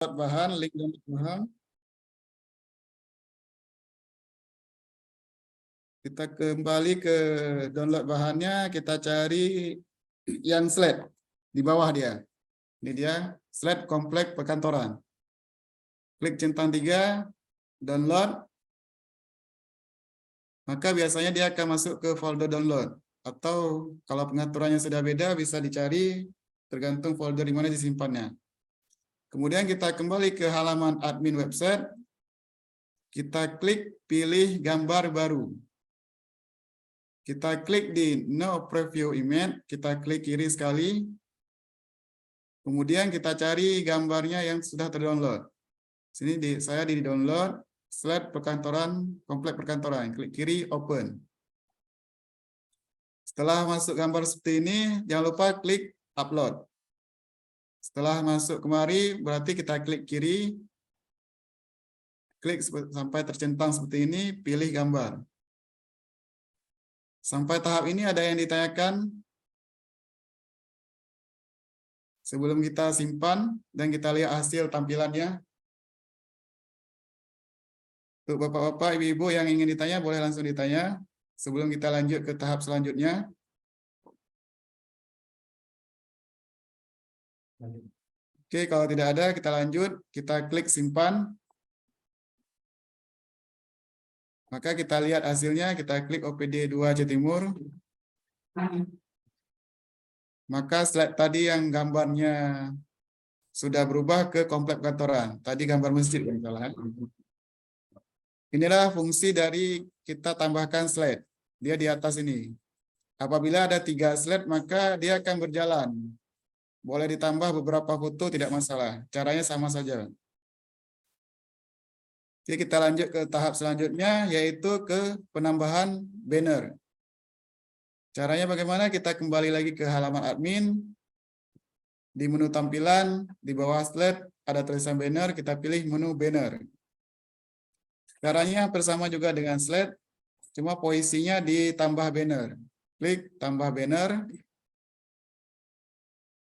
bahan, link download bahan. Kita kembali ke download bahannya, kita cari yang slide di bawah dia. Ini dia, slide komplek perkantoran. Klik centang 3, download. Maka biasanya dia akan masuk ke folder download. Atau kalau pengaturannya sudah beda, bisa dicari tergantung folder di mana disimpannya. Kemudian kita kembali ke halaman admin website. Kita klik pilih gambar baru. Kita klik di No Preview Image. Kita klik kiri sekali. Kemudian kita cari gambarnya yang sudah terdownload. Sini saya di download slide perkantoran, komplek perkantoran. Klik kiri, open. Setelah masuk gambar seperti ini, jangan lupa klik upload. Setelah masuk kemari, berarti kita klik kiri, klik sampai tercentang seperti ini, pilih gambar. Sampai tahap ini ada yang ditanyakan? Sebelum kita simpan dan kita lihat hasil tampilannya. Untuk bapak-bapak, ibu-ibu yang ingin ditanya, boleh langsung ditanya. Sebelum kita lanjut ke tahap selanjutnya. Oke, kalau tidak ada, kita lanjut. Kita klik simpan. Maka kita lihat hasilnya, kita klik OPD 2 Aceh Timur. Maka slide tadi yang gambarnya sudah berubah ke komplek kantoran. Tadi gambar masjid. Inilah fungsi dari kita tambahkan slide. Dia di atas ini. Apabila ada 3 slide, maka dia akan berjalan. Boleh ditambah beberapa foto, tidak masalah. Caranya sama saja. Oke, kita lanjut ke tahap selanjutnya, yaitu ke penambahan banner. Caranya bagaimana? Kita kembali lagi ke halaman admin. Di menu tampilan, di bawah slide, ada tulisan banner, kita pilih menu banner. Caranya bersama juga dengan slide, cuma posisinya ditambah banner. Klik tambah banner.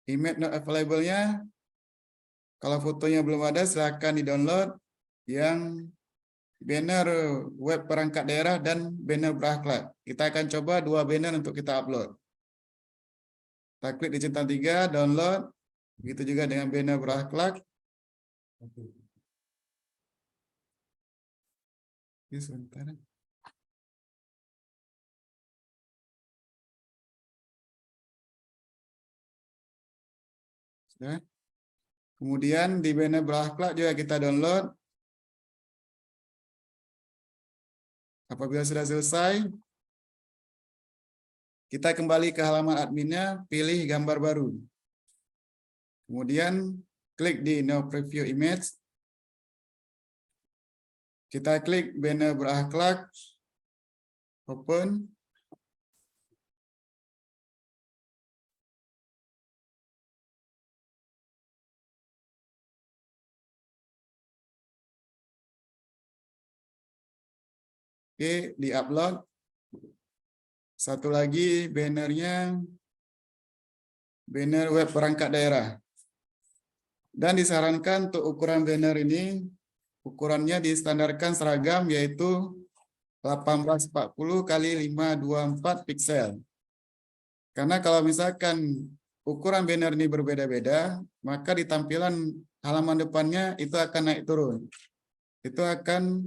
Image not available-nya, kalau fotonya belum ada, silakan di-download yang banner web perangkat daerah dan banner berakhlak. Kita akan coba 2 banner untuk kita upload. Kita klik di centang 3, download. Begitu juga dengan banner berakhlak. Oke, sebentar. Sudah. Kemudian di banner berakhlak juga kita download. Apabila sudah selesai, kita kembali ke halaman adminnya, pilih gambar baru. Kemudian klik di No Preview Image. Kita klik banner berakhlak, open. Oke, di-upload. Satu lagi bannernya, banner web perangkat daerah. Dan disarankan untuk ukuran banner ini, ukurannya distandarkan seragam, yaitu 1840 x 524 piksel. Karena kalau misalkan ukuran banner ini berbeda-beda, maka di tampilan halaman depannya itu akan naik turun. Itu akan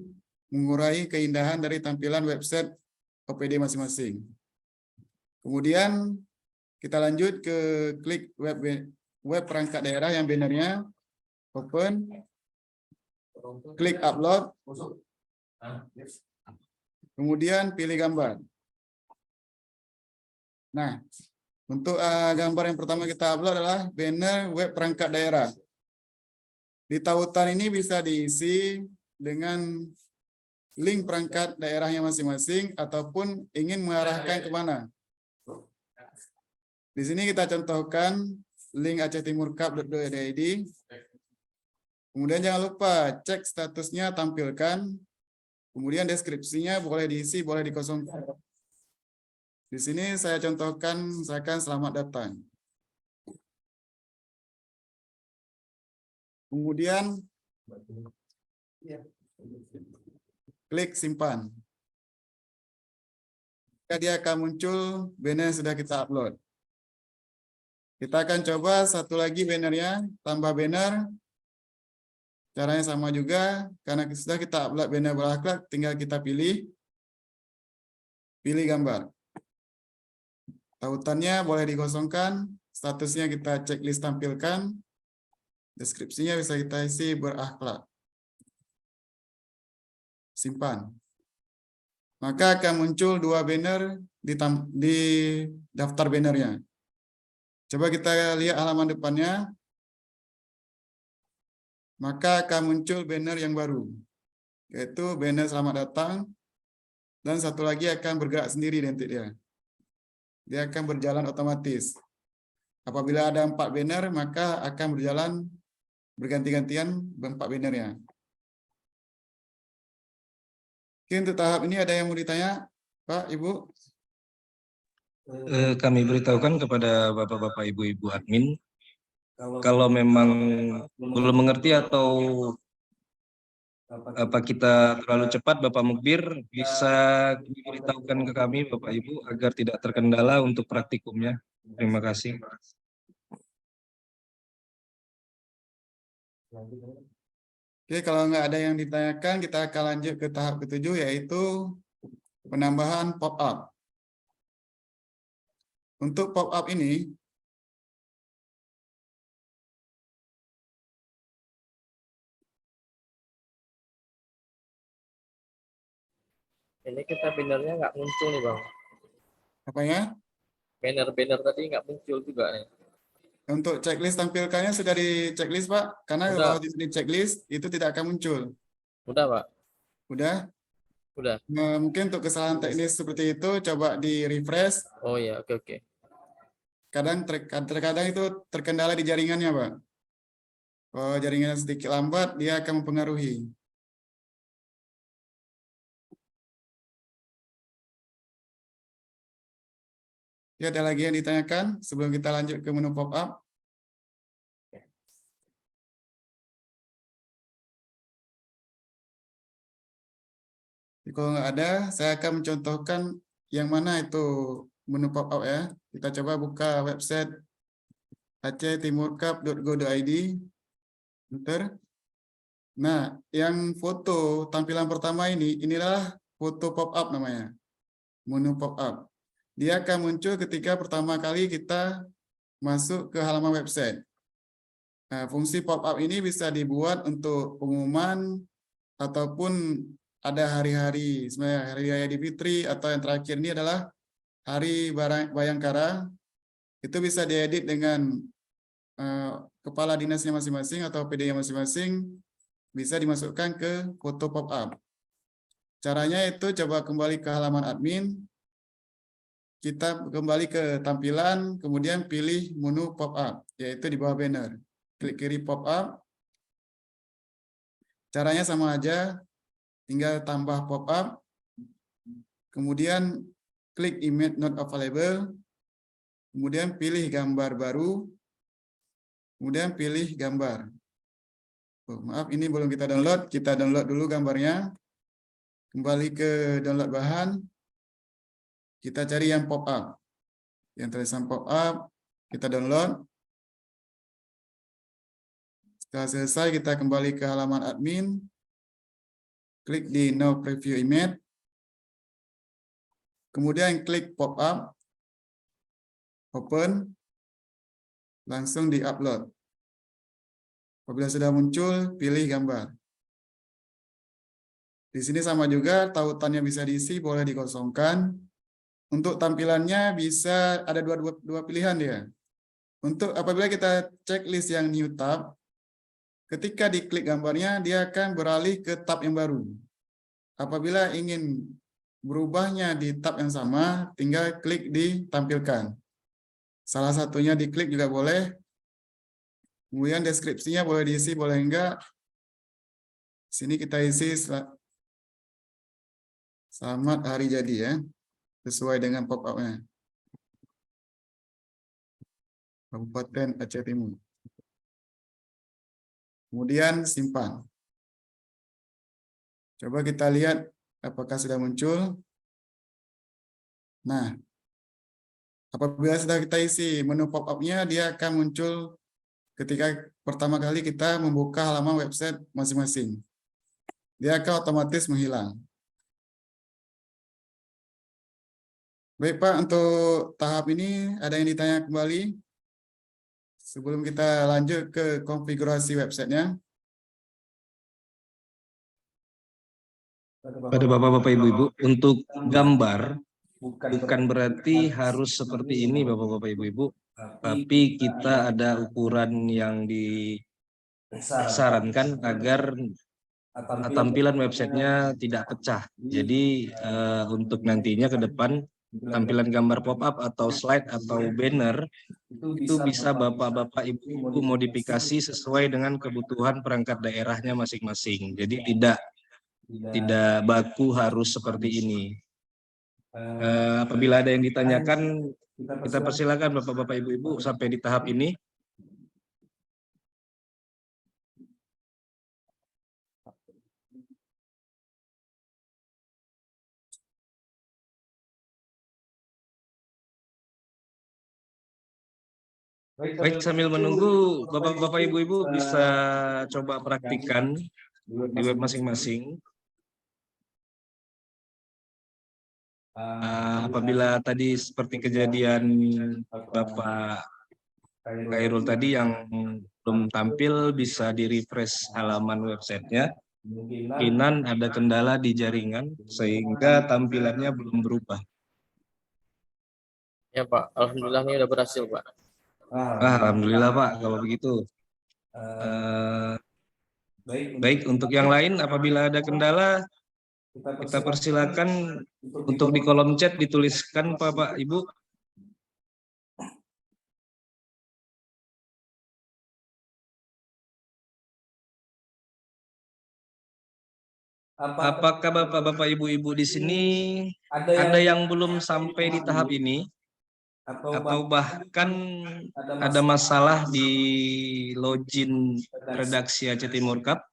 mengurangi keindahan dari tampilan website OPD masing-masing. Kemudian kita lanjut ke klik web perangkat daerah yang bannernya, open, klik upload, kemudian pilih gambar. Nah, untuk gambar yang pertama kita upload adalah banner web perangkat daerah. Di tautan ini bisa diisi dengan link perangkat daerahnya masing-masing ataupun ingin mengarahkan kemana. Di sini kita contohkan link acehtimurcup.go.id. Kemudian jangan lupa cek statusnya, tampilkan. Kemudian deskripsinya boleh diisi, boleh dikosongkan. Di sini saya contohkan, misalkan selamat datang. Kemudian klik simpan. Dia akan muncul banner yang sudah kita upload. Kita akan coba satu lagi bannernya, tambah banner. Caranya sama juga, karena sudah kita upload banner berakhlak, tinggal kita pilih gambar. Tautannya boleh dikosongkan, statusnya kita checklist tampilkan, deskripsinya bisa kita isi berakhlak. Simpan. Maka akan muncul dua banner di daftar bannernya. Coba kita lihat halaman depannya. Maka akan muncul banner yang baru, yaitu banner selamat datang, dan satu lagi akan bergerak sendiri nanti dia. Dia akan berjalan otomatis. Apabila ada 4 banner, maka akan berjalan berganti-gantian 4 bannernya. Oke, untuk tahap ini ada yang mau ditanya, Pak, Ibu? Kami beritahukan kepada Bapak-Bapak, Ibu-Ibu admin, kalau memang belum mengerti atau apa kita terlalu cepat, Bapak Mukbir bisa diberitahukan ke kami, Bapak Ibu, agar tidak terkendala untuk praktikumnya. Terima kasih. Oke, kalau nggak ada yang ditanyakan, kita akan lanjut ke tahap ke-7, yaitu penambahan pop-up. Untuk pop-up ini, ini kita bannernya nggak muncul nih Bang. apa ya? Banner-banner tadi nggak muncul juga nih. Untuk checklist tampilkannya sudah di checklist, Pak. Karena Udah. kalau di checklist, itu tidak akan muncul. Udah Pak? Udah? Udah. Nah, mungkin untuk kesalahan teknis seperti itu, coba di refresh. Oh ya, oke. Terkadang itu terkendala di jaringannya, Pak. Kalau jaringannya sedikit lambat, dia akan mempengaruhi. Ya, ada lagi yang ditanyakan sebelum kita lanjut ke menu pop-up? Kalau nggak ada, saya akan mencontohkan yang mana itu menu pop-up ya. Kita coba buka website acehtimurcup.go.id. Enter. Nah, yang foto tampilan pertama inilah foto pop-up namanya. Menu pop-up. Dia akan muncul ketika pertama kali kita masuk ke halaman website. Nah, fungsi pop-up ini bisa dibuat untuk pengumuman ataupun ada hari-hari, sebenarnya hari raya Idul Fitri, atau yang terakhir ini adalah hari Bayangkara. Itu bisa diedit dengan kepala dinasnya masing-masing atau PD-nya masing-masing, bisa dimasukkan ke foto pop-up. Caranya itu coba kembali ke halaman admin, kita kembali ke tampilan, kemudian pilih menu pop-up, yaitu di bawah banner. Klik kiri pop-up. Caranya sama aja, tinggal tambah pop-up, kemudian klik image not available, kemudian pilih gambar baru, kemudian pilih gambar. Oh, maaf, ini belum kita download dulu gambarnya. Kembali ke download bahan, kita cari yang pop-up. Yang tulisan pop-up, kita download. Setelah selesai, kita kembali ke halaman admin, klik di No Preview Image, kemudian klik pop-up, open, langsung di-upload. Apabila sudah muncul, pilih gambar. Di sini sama juga, tautannya bisa diisi, boleh dikosongkan. Untuk tampilannya bisa ada dua pilihan dia. Untuk apabila kita checklist yang new tab, ketika diklik gambarnya, dia akan beralih ke tab yang baru. Apabila ingin berubahnya di tab yang sama, tinggal klik di tampilkan. Salah satunya diklik juga boleh. Kemudian deskripsinya boleh diisi, boleh enggak. Sini kita isi selamat hari jadi ya, sesuai dengan pop-up-nya. Kabupaten Aceh Timur. kemudian simpan. Coba kita lihat apakah sudah muncul. Nah, apabila sudah kita isi menu pop-up-nya, dia akan muncul ketika pertama kali kita membuka halaman website masing-masing. Dia akan otomatis menghilang. Baik Pak, untuk tahap ini ada yang ditanya kembali? Sebelum kita lanjut ke konfigurasi websitenya. Pada Bapak-Bapak Ibu-Ibu, untuk gambar bukan berarti harus seperti ini Bapak-Bapak Ibu-Ibu, tapi kita ada ukuran yang disarankan agar tampilan websitenya tidak pecah. Jadi untuk nantinya ke depan tampilan gambar pop-up atau slide atau banner itu bisa Bapak-Bapak Ibu modifikasi sesuai dengan kebutuhan perangkat daerahnya masing-masing. Jadi tidak baku harus seperti ini. Apabila ada yang ditanyakan, kita persilakan Bapak-Bapak Ibu-Ibu sampai di tahap ini. Baik, sambil menunggu Bapak-Bapak Ibu-Ibu bisa coba praktikkan di web masing-masing. Apabila tadi seperti kejadian Bapak Khairul tadi yang belum tampil, bisa di-refresh halaman websitenya. Kemungkinan ada kendala di jaringan sehingga tampilannya belum berubah. Ya Pak, alhamdulillah ini udah berhasil Pak. Alhamdulillah Pak, kalau begitu. Baik, untuk yang lain apabila ada kendala, kita persilakan untuk di kolom chat dituliskan Bapak Ibu. Apakah Bapak-Bapak Ibu-Ibu di sini ada yang belum sampai di tahap ini? Atau bahkan ada masalah di login redaksi ACT Timur Cup?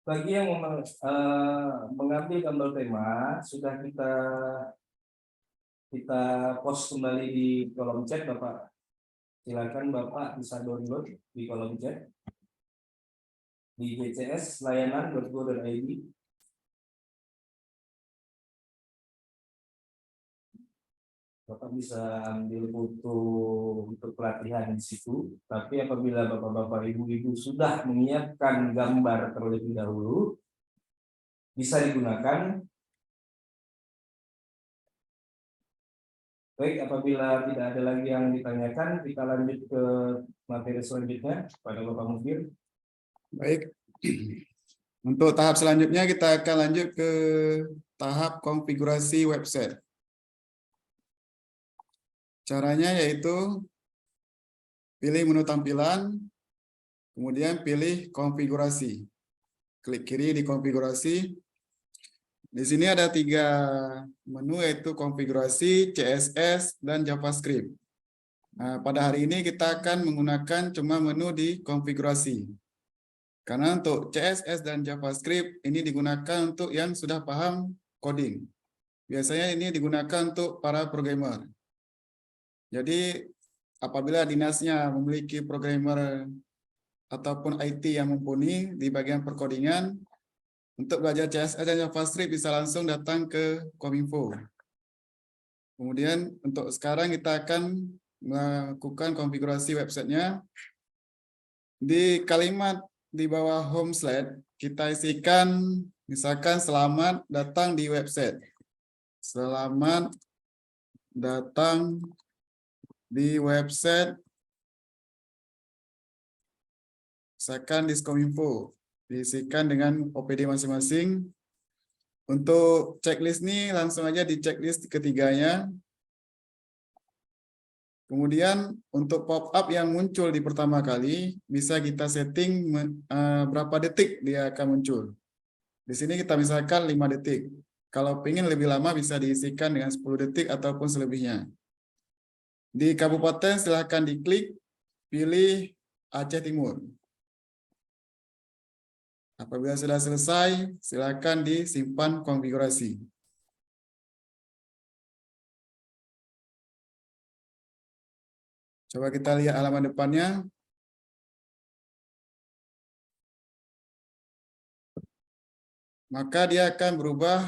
Bagi yang mengambil gambar tema, sudah kita post kembali di kolom chat Bapak. Silakan Bapak bisa download di kolom chat di gcs.layanan.go.id. Bapak bisa ambil foto untuk pelatihan di situ. Tapi apabila Bapak-Bapak Ibu-Ibu sudah menyiapkan gambar terlebih dahulu, bisa digunakan. Baik, apabila tidak ada lagi yang ditanyakan, kita lanjut ke materi selanjutnya pada Bapak Mufir. Baik. Untuk tahap selanjutnya kita akan lanjut ke tahap konfigurasi website. Caranya yaitu pilih menu tampilan, kemudian pilih konfigurasi. Klik kiri di konfigurasi. Di sini ada 3 menu yaitu konfigurasi, CSS, dan JavaScript. Nah, pada hari ini kita akan menggunakan cuma menu di konfigurasi. Karena untuk CSS dan JavaScript ini digunakan untuk yang sudah paham coding. Biasanya ini digunakan untuk para programmer. Jadi apabila dinasnya memiliki programmer ataupun IT yang mumpuni di bagian perkodingan, untuk belajar CSS dan JavaScript bisa langsung datang ke Kominfo. Kemudian untuk sekarang kita akan melakukan konfigurasi websitenya. Di kalimat di bawah home slide, kita isikan misalkan selamat datang di website. Selamat datang di website misalkan Diskominfo. Diisikan dengan OPD masing-masing. Untuk checklist ini langsung aja di checklist ketiganya. Kemudian untuk pop-up yang muncul di pertama kali, bisa kita setting berapa detik dia akan muncul. Di sini kita misalkan 5 detik. Kalau ingin lebih lama bisa diisikan dengan 10 detik ataupun selebihnya. Di kabupaten silahkan diklik, pilih Aceh Timur. Apabila sudah selesai, silakan disimpan konfigurasi. Coba kita lihat halaman depannya. Maka dia akan berubah.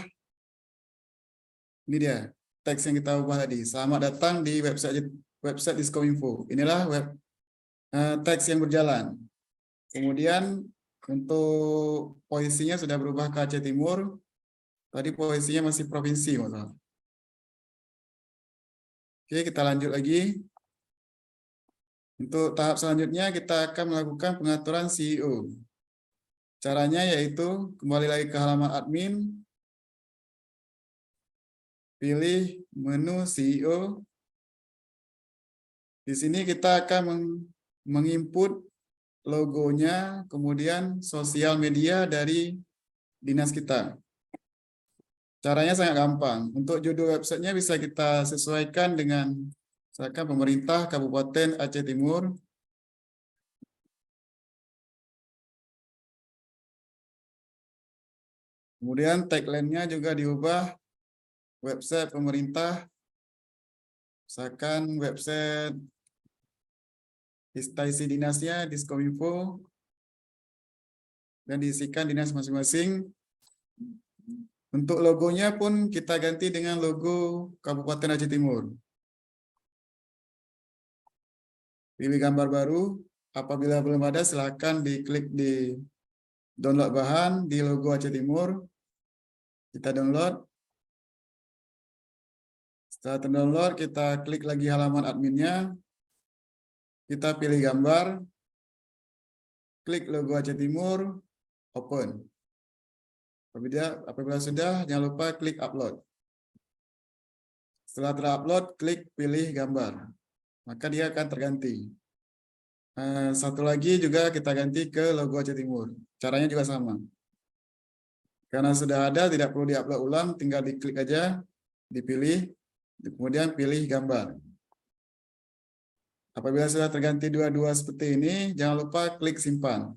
Ini dia, teks yang kita ubah tadi. Selamat datang di website Diskominfo. Inilah teks yang berjalan. Kemudian untuk posisinya sudah berubah ke Aceh Timur. Tadi posisinya masih provinsi. Oke, kita lanjut lagi. Untuk tahap selanjutnya kita akan melakukan pengaturan CEO. Caranya yaitu kembali lagi ke halaman admin. Pilih menu CEO. Di sini kita akan menginput logonya, kemudian sosial media dari dinas kita. Caranya sangat gampang. Untuk judul websitenya bisa kita sesuaikan dengan misalkan pemerintah Kabupaten Aceh Timur. Kemudian tagline-nya juga diubah website pemerintah. Misalkan website instansi dinasnya Diskominfo dan diisikan dinas masing-masing. Untuk logonya pun kita ganti dengan logo Kabupaten Aceh Timur. Pilih gambar baru. Apabila belum ada, silakan diklik di download bahan di logo Aceh Timur. Kita download. Setelah terdownload, kita klik lagi halaman adminnya. Kita pilih gambar. Klik logo Aceh Timur. Open. Apabila sudah, jangan lupa klik upload. Setelah terupload, klik pilih gambar. Maka dia akan terganti. Satu lagi juga kita ganti ke logo Aceh Timur. Caranya juga sama. Karena sudah ada, tidak perlu diupload ulang, tinggal diklik aja, dipilih, kemudian pilih gambar. Apabila sudah terganti dua-dua seperti ini, jangan lupa klik simpan.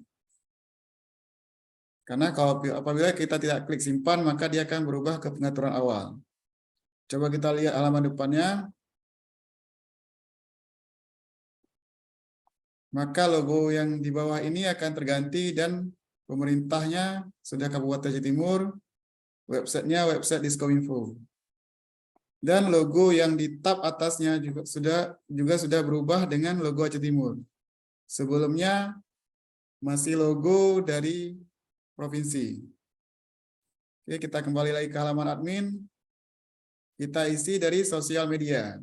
Karena apabila kita tidak klik simpan, maka dia akan berubah ke pengaturan awal. Coba kita lihat halaman depannya. Maka logo yang di bawah ini akan terganti dan pemerintahnya sudah Kabupaten Aceh Timur, websitenya website Diskominfo. Dan logo yang di tab atasnya juga sudah berubah dengan logo Aceh Timur. Sebelumnya masih logo dari provinsi. Oke, kita kembali lagi ke halaman admin. Kita isi dari sosial media.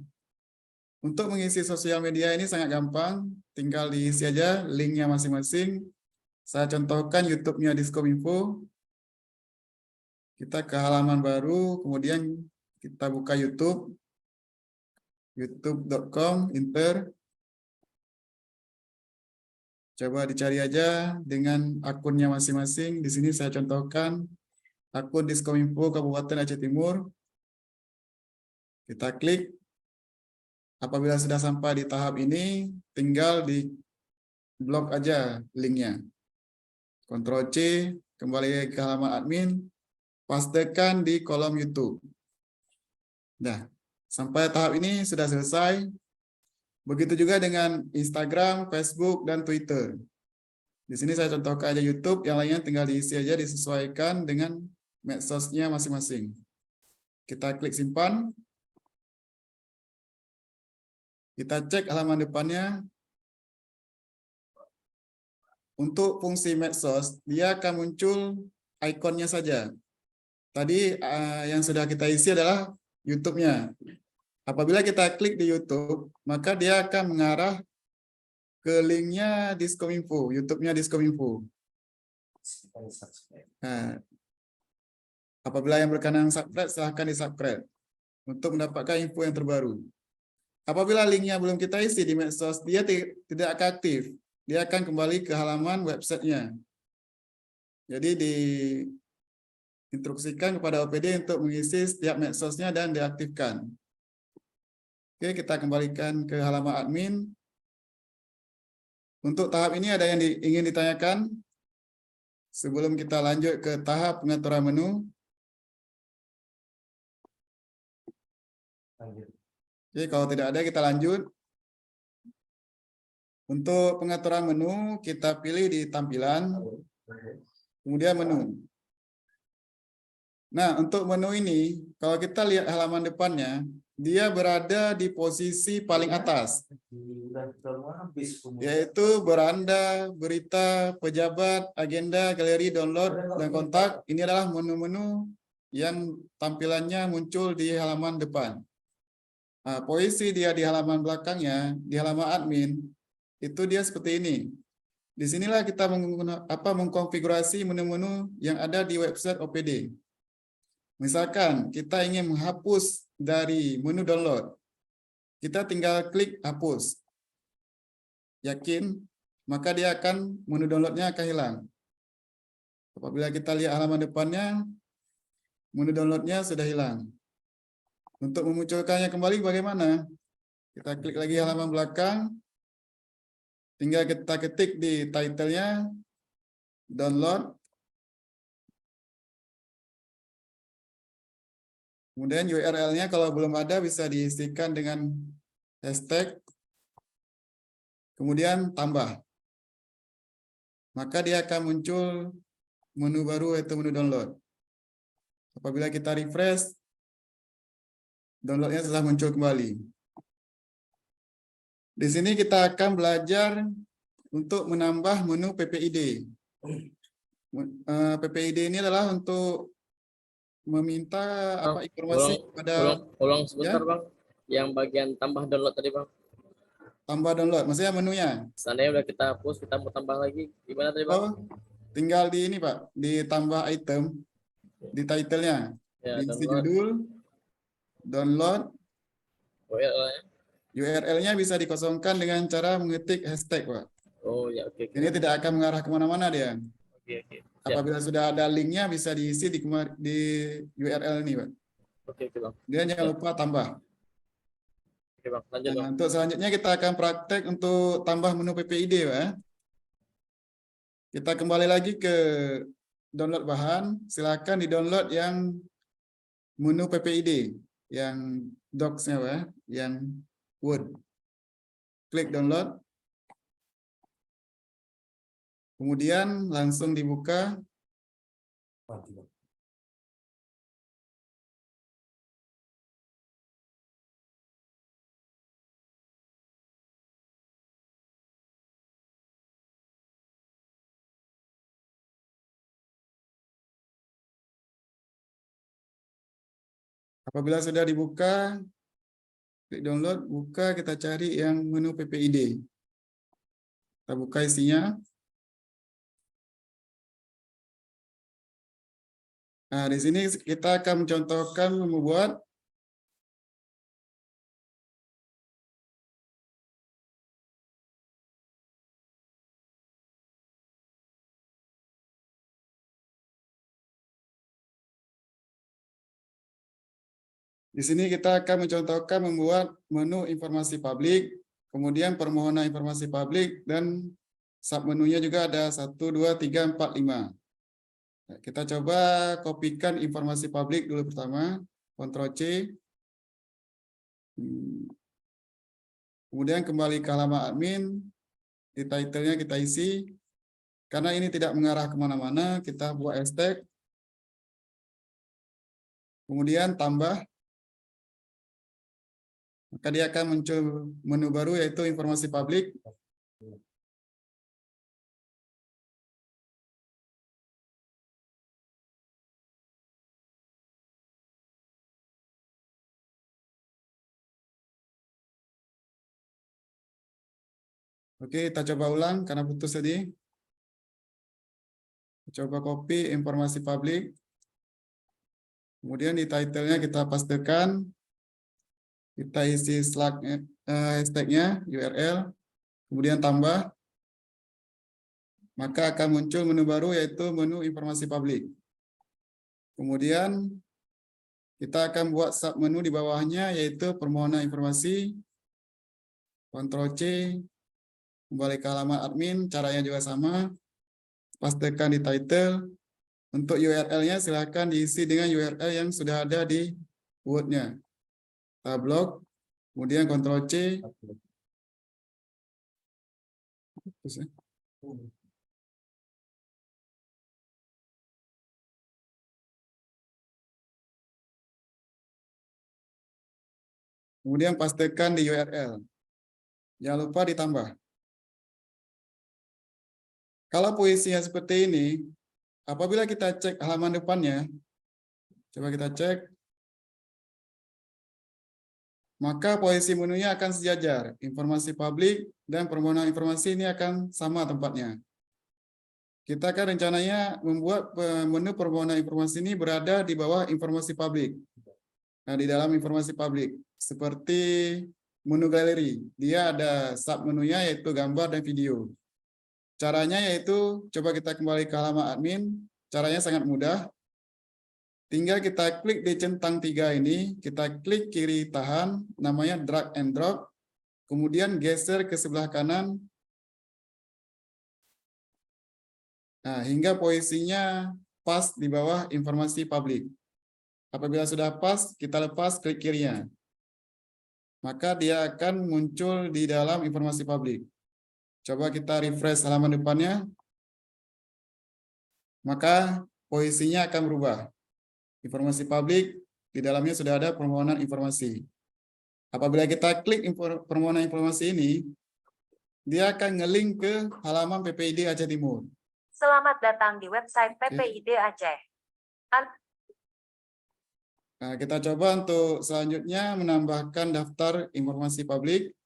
Untuk mengisi sosial media ini sangat gampang. Tinggal diisi aja linknya masing-masing. Saya contohkan YouTube-nya Diskominfo. Kita ke halaman baru, kemudian kita buka YouTube. youtube.com, enter. Coba dicari aja dengan akunnya masing-masing. Di sini saya contohkan akun Diskominfo Kabupaten Aceh Timur. Kita klik. Apabila sudah sampai di tahap ini, tinggal di blok aja linknya. Ctrl C, kembali ke halaman admin, pastekan di kolom YouTube. Nah, sampai tahap ini sudah selesai. Begitu juga dengan Instagram, Facebook, dan Twitter. Di sini saya contohkan aja YouTube, yang lainnya tinggal diisi aja, disesuaikan dengan medsosnya masing-masing. Kita klik simpan. Kita cek halaman depannya. Untuk fungsi medsos, dia akan muncul ikonnya saja. Tadi yang sudah kita isi adalah YouTube-nya. Apabila kita klik di YouTube, maka dia akan mengarah ke linknya Diskominfo, YouTube-nya Diskominfo. Nah, apabila yang berkenan subscribe, silahkan di-subscribe untuk mendapatkan info yang terbaru. Apabila linknya belum kita isi di medsos, dia tidak akan aktif. Dia akan kembali ke halaman websitenya. Jadi diinstruksikan kepada OPD untuk mengisi setiap medsosnya dan diaktifkan. Oke, kita kembalikan ke halaman admin. Untuk tahap ini ada yang ingin ditanyakan? Sebelum kita lanjut ke tahap pengaturan menu. Oke, kalau tidak ada kita lanjut. Untuk pengaturan menu, kita pilih di tampilan, kemudian menu. Nah, untuk menu ini, kalau kita lihat halaman depannya, dia berada di posisi paling atas, yaitu beranda, berita, pejabat, agenda, galeri, download, dan kontak. Ini adalah menu-menu yang tampilannya muncul di halaman depan. Nah, posisi dia di halaman belakangnya, di halaman admin, itu dia seperti ini. Disinilah kita mengkonfigurasi menu-menu yang ada di website OPD. Misalkan kita ingin menghapus dari menu download, kita tinggal klik hapus. Yakin, maka dia akan menu downloadnya akan hilang. Apabila kita lihat halaman depannya, menu downloadnya sudah hilang. Untuk memunculkannya kembali bagaimana? Kita klik lagi halaman belakang, tinggal kita ketik di title-nya, download. Kemudian URL-nya kalau belum ada bisa diisikan dengan hashtag, kemudian tambah. Maka dia akan muncul menu baru yaitu menu download. Apabila kita refresh, downloadnya telah muncul kembali. Di sini kita akan belajar untuk menambah menu PPID. PPID ini adalah untuk meminta informasi pada ulang sebentar ya? Bang. Yang bagian tambah download tadi Bang. Tambah download, maksudnya menunya. Seandainya udah kita hapus, kita mau tambah lagi, gimana tadi Bang? Oh, tinggal di ini Pak, ditambah item, di title-nya, Ya, diisi download. judul, download, URL-nya. URL-nya bisa dikosongkan dengan cara mengetik hashtag Pak. Oh ya, oke. Ini tidak akan mengarah kemana-mana dia. Oke. Siap. Apabila sudah ada linknya bisa diisi di URL ini Pak. Oke Bang. Dia jangan lupa tambah. Oke Bang, lanjut Bang. Nah, untuk selanjutnya kita akan praktek untuk tambah menu PPID Pak. Kita kembali lagi ke download bahan. Silakan di-download yang menu PPID, yang docs-nya Pak, yang Word. Klik download. Kemudian langsung dibuka. Apabila sudah dibuka, klik download, buka, kita cari yang menu PPID. Kita buka isinya. Nah, di sini kita akan mencontohkan membuat di sini kita akan mencontohkan membuat menu informasi publik, kemudian permohonan informasi publik, dan submenunya juga ada 1, 2, 3, 4, 5. Nah, kita coba kopikan informasi publik dulu pertama, Ctrl+C. Kemudian kembali ke halaman admin, di title-nya kita isi. Karena ini tidak mengarah kemana-mana, kita buat hashtag. Kemudian tambah. Maka dia akan muncul menu baru yaitu informasi publik. Oke, kita coba ulang karena putus tadi. Coba copy informasi publik. Kemudian di title-nya kita pastikan. Kita isi hashtag-nya, URL. Kemudian tambah. Maka akan muncul menu baru yaitu menu informasi publik. Kemudian kita akan buat submenu di bawahnya yaitu permohonan informasi. Ctrl C. Kembali ke halaman admin, caranya juga sama. Pastikan di title. Untuk URL-nya silakan diisi dengan URL yang sudah ada di Word-nya. Tabloid, kemudian Ctrl C. Kemudian pastikan di URL. Jangan lupa ditambah. Kalau posisinya seperti ini, apabila kita cek halaman depannya, coba kita cek, maka posisi menunya akan sejajar. Informasi publik dan permohonan informasi ini akan sama tempatnya. Kita akan rencananya membuat menu permohonan informasi ini berada di bawah informasi publik. Nah, di dalam informasi publik, seperti menu galeri, dia ada submenunya yaitu gambar dan video. Caranya yaitu, coba kita kembali ke halaman admin, caranya sangat mudah. Tinggal kita klik di centang 3 ini, kita klik kiri tahan, namanya drag and drop, kemudian geser ke sebelah kanan. Nah, hingga posisinya pas di bawah informasi publik. Apabila sudah pas, kita lepas klik kirinya. Maka dia akan muncul di dalam informasi publik. Coba kita refresh halaman depannya. Maka posisinya akan berubah. Informasi publik, di dalamnya sudah ada permohonan informasi. Apabila kita klik permohonan informasi ini, dia akan nge-link ke halaman PPID Aceh Timur. Selamat datang di website PPID Aceh. Nah, kita coba untuk selanjutnya menambahkan daftar informasi publik.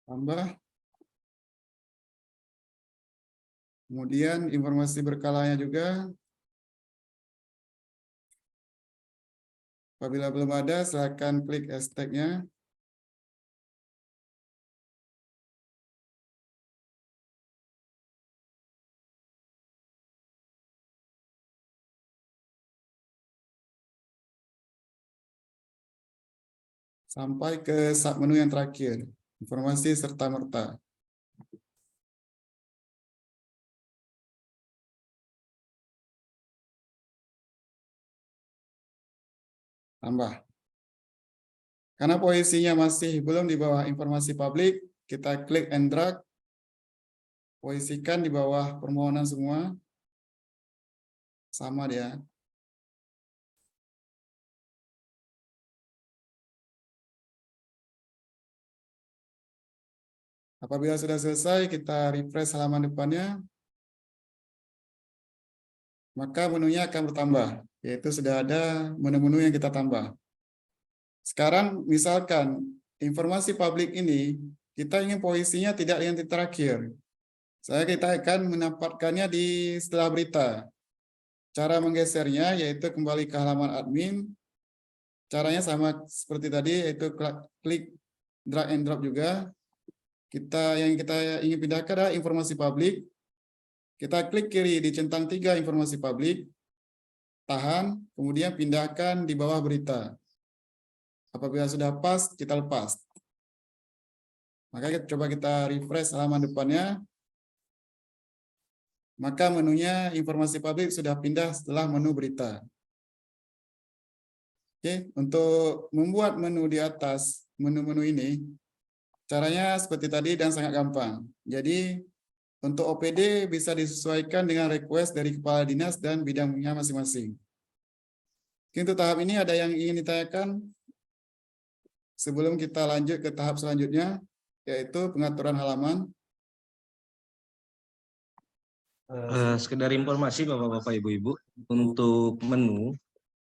Tambah. Kemudian informasi berkalanya juga. Apabila belum ada, silakan klik hashtag-nya. Sampai ke submenu yang terakhir, informasi serta-merta. Tambah. Karena posisinya masih belum di bawah informasi publik, kita klik and drag, posisikan di bawah permohonan semua. Sama dia. Apabila sudah selesai, kita refresh halaman depannya. Maka menunya akan bertambah, yaitu sudah ada menu-menu yang kita tambah. Sekarang misalkan informasi publik ini, kita ingin posisinya tidak yang di terakhir. Kita akan menempatkannya di setelah berita. Cara menggesernya yaitu kembali ke halaman admin. Caranya sama seperti tadi, yaitu klik drag and drop juga. Yang kita ingin pindahkan adalah informasi publik. Kita klik kiri di centang 3 informasi publik. Tahan, kemudian pindahkan di bawah berita. Apabila sudah pas, kita lepas. Maka coba kita refresh halaman depannya. Maka menunya informasi publik sudah pindah setelah menu berita. Oke, untuk membuat menu di atas menu-menu ini, caranya seperti tadi dan sangat gampang. Jadi untuk OPD bisa disesuaikan dengan request dari kepala dinas dan bidangnya masing-masing. Untuk tahap ini ada yang ingin ditanyakan sebelum kita lanjut ke tahap selanjutnya, yaitu pengaturan halaman. Sekedar informasi Bapak-Bapak, Ibu-Ibu, untuk menu,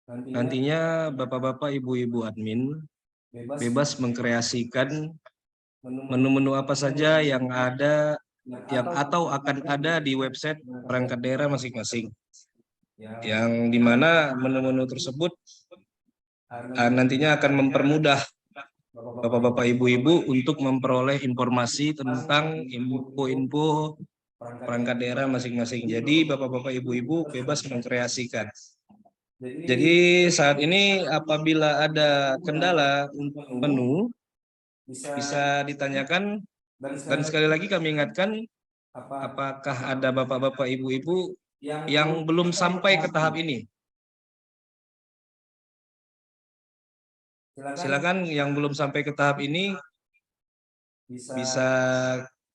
nantinya Bapak-Bapak, Ibu-Ibu admin bebas mengkreasikan menu-menu apa saja yang ada atau akan ada di website perangkat daerah masing-masing. Yang dimana menu-menu tersebut nantinya akan mempermudah Bapak-Bapak, Ibu-Ibu untuk memperoleh informasi tentang info-info perangkat daerah masing-masing. Jadi Bapak-Bapak, Ibu-Ibu bebas mengkreasikan. Jadi saat ini apabila ada kendala untuk menu bisa ditanyakan, dan sekali lagi kami ingatkan, apakah ada Bapak-Bapak, Ibu-Ibu yang belum sampai ke tahap ini? Silakan yang belum sampai ke tahap ini bisa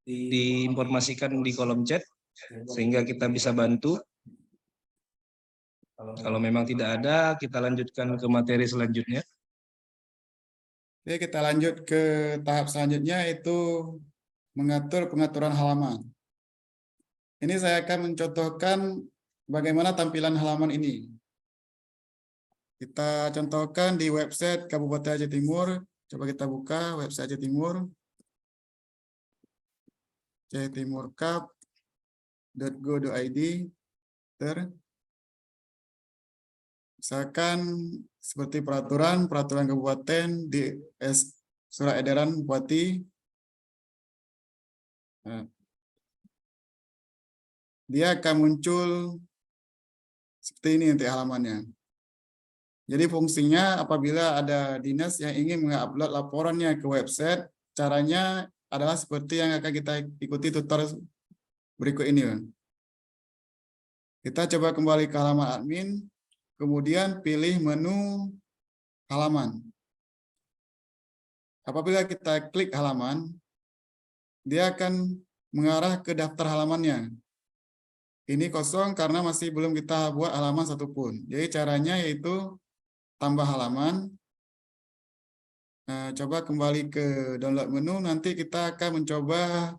diinformasikan di kolom chat sehingga kita bisa bantu. Kalau memang tidak ada, kita lanjutkan ke materi selanjutnya. Oke, kita lanjut ke tahap selanjutnya, yaitu mengatur pengaturan halaman. Ini saya akan mencontohkan bagaimana tampilan halaman ini. Kita contohkan di website Kabupaten Aceh Timur. Coba kita buka website Aceh Timur. acehtimurkap.go.id. Misalkan seperti peraturan kabupaten di surat edaran bupati. Nah, dia akan muncul seperti ini nanti halamannya. Jadi fungsinya apabila ada dinas yang ingin mengupload laporannya ke website, caranya adalah seperti yang akan kita ikuti tutorial berikut ini. Kita coba kembali ke halaman admin, kemudian pilih menu halaman. Apabila kita klik halaman, dia akan mengarah ke daftar halamannya. Ini kosong karena masih belum kita buat halaman satupun. Jadi caranya yaitu tambah halaman. Nah, coba kembali ke download menu, nanti kita akan mencoba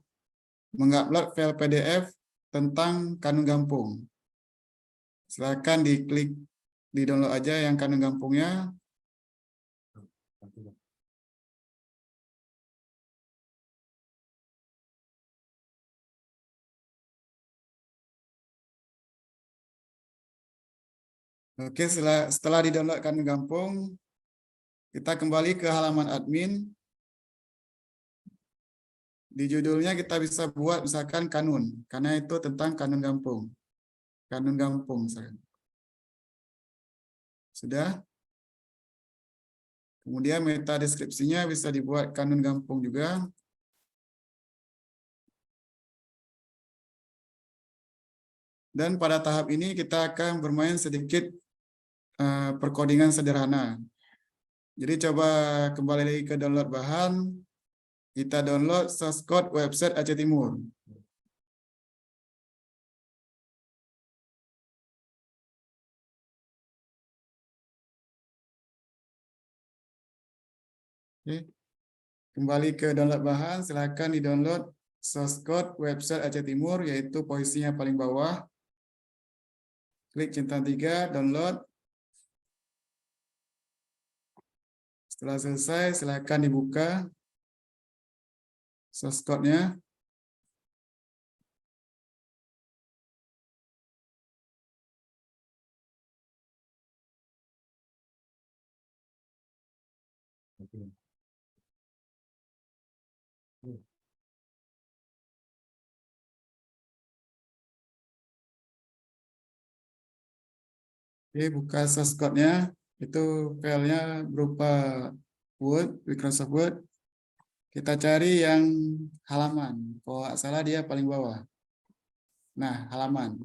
mengupload file PDF tentang Kanun Gampung. Silakan diklik, di download aja yang Kanun Gampungnya. Oke, setelah di-download Kanun Gampung, kita kembali ke halaman admin. Di judulnya kita bisa buat misalkan kanun, karena itu tentang Kanun Gampung. Kanun Gampung. Sudah? Kemudian meta deskripsinya bisa dibuat Kanun Gampung juga. Dan pada tahap ini kita akan bermain sedikit perkodingan sederhana. Jadi coba kembali lagi ke download bahan. Kita download source code website Aceh Timur. Oke. Kembali ke download bahan, silakan di-download source code website Aceh Timur, yaitu posisinya paling bawah. Klik centang 3, download. Setelah selesai, silakan dibuka source code-nya. Oke, buka source code-nya. Itu filenya berupa Word, Microsoft Word. Kita cari yang halaman. Kalau nggak salah dia paling bawah. Nah, halaman.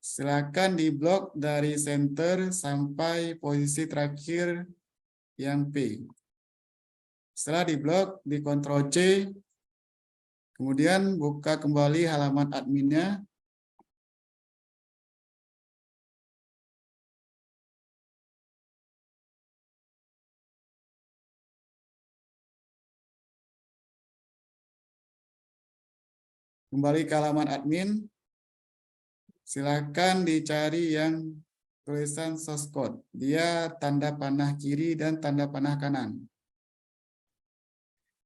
Silakan diblok dari center sampai posisi terakhir yang P. Setelah diblok, di Ctrl C, kemudian buka kembali halaman adminnya. Kembali ke halaman admin, silakan dicari yang tulisan source code. Dia tanda panah kiri dan tanda panah kanan.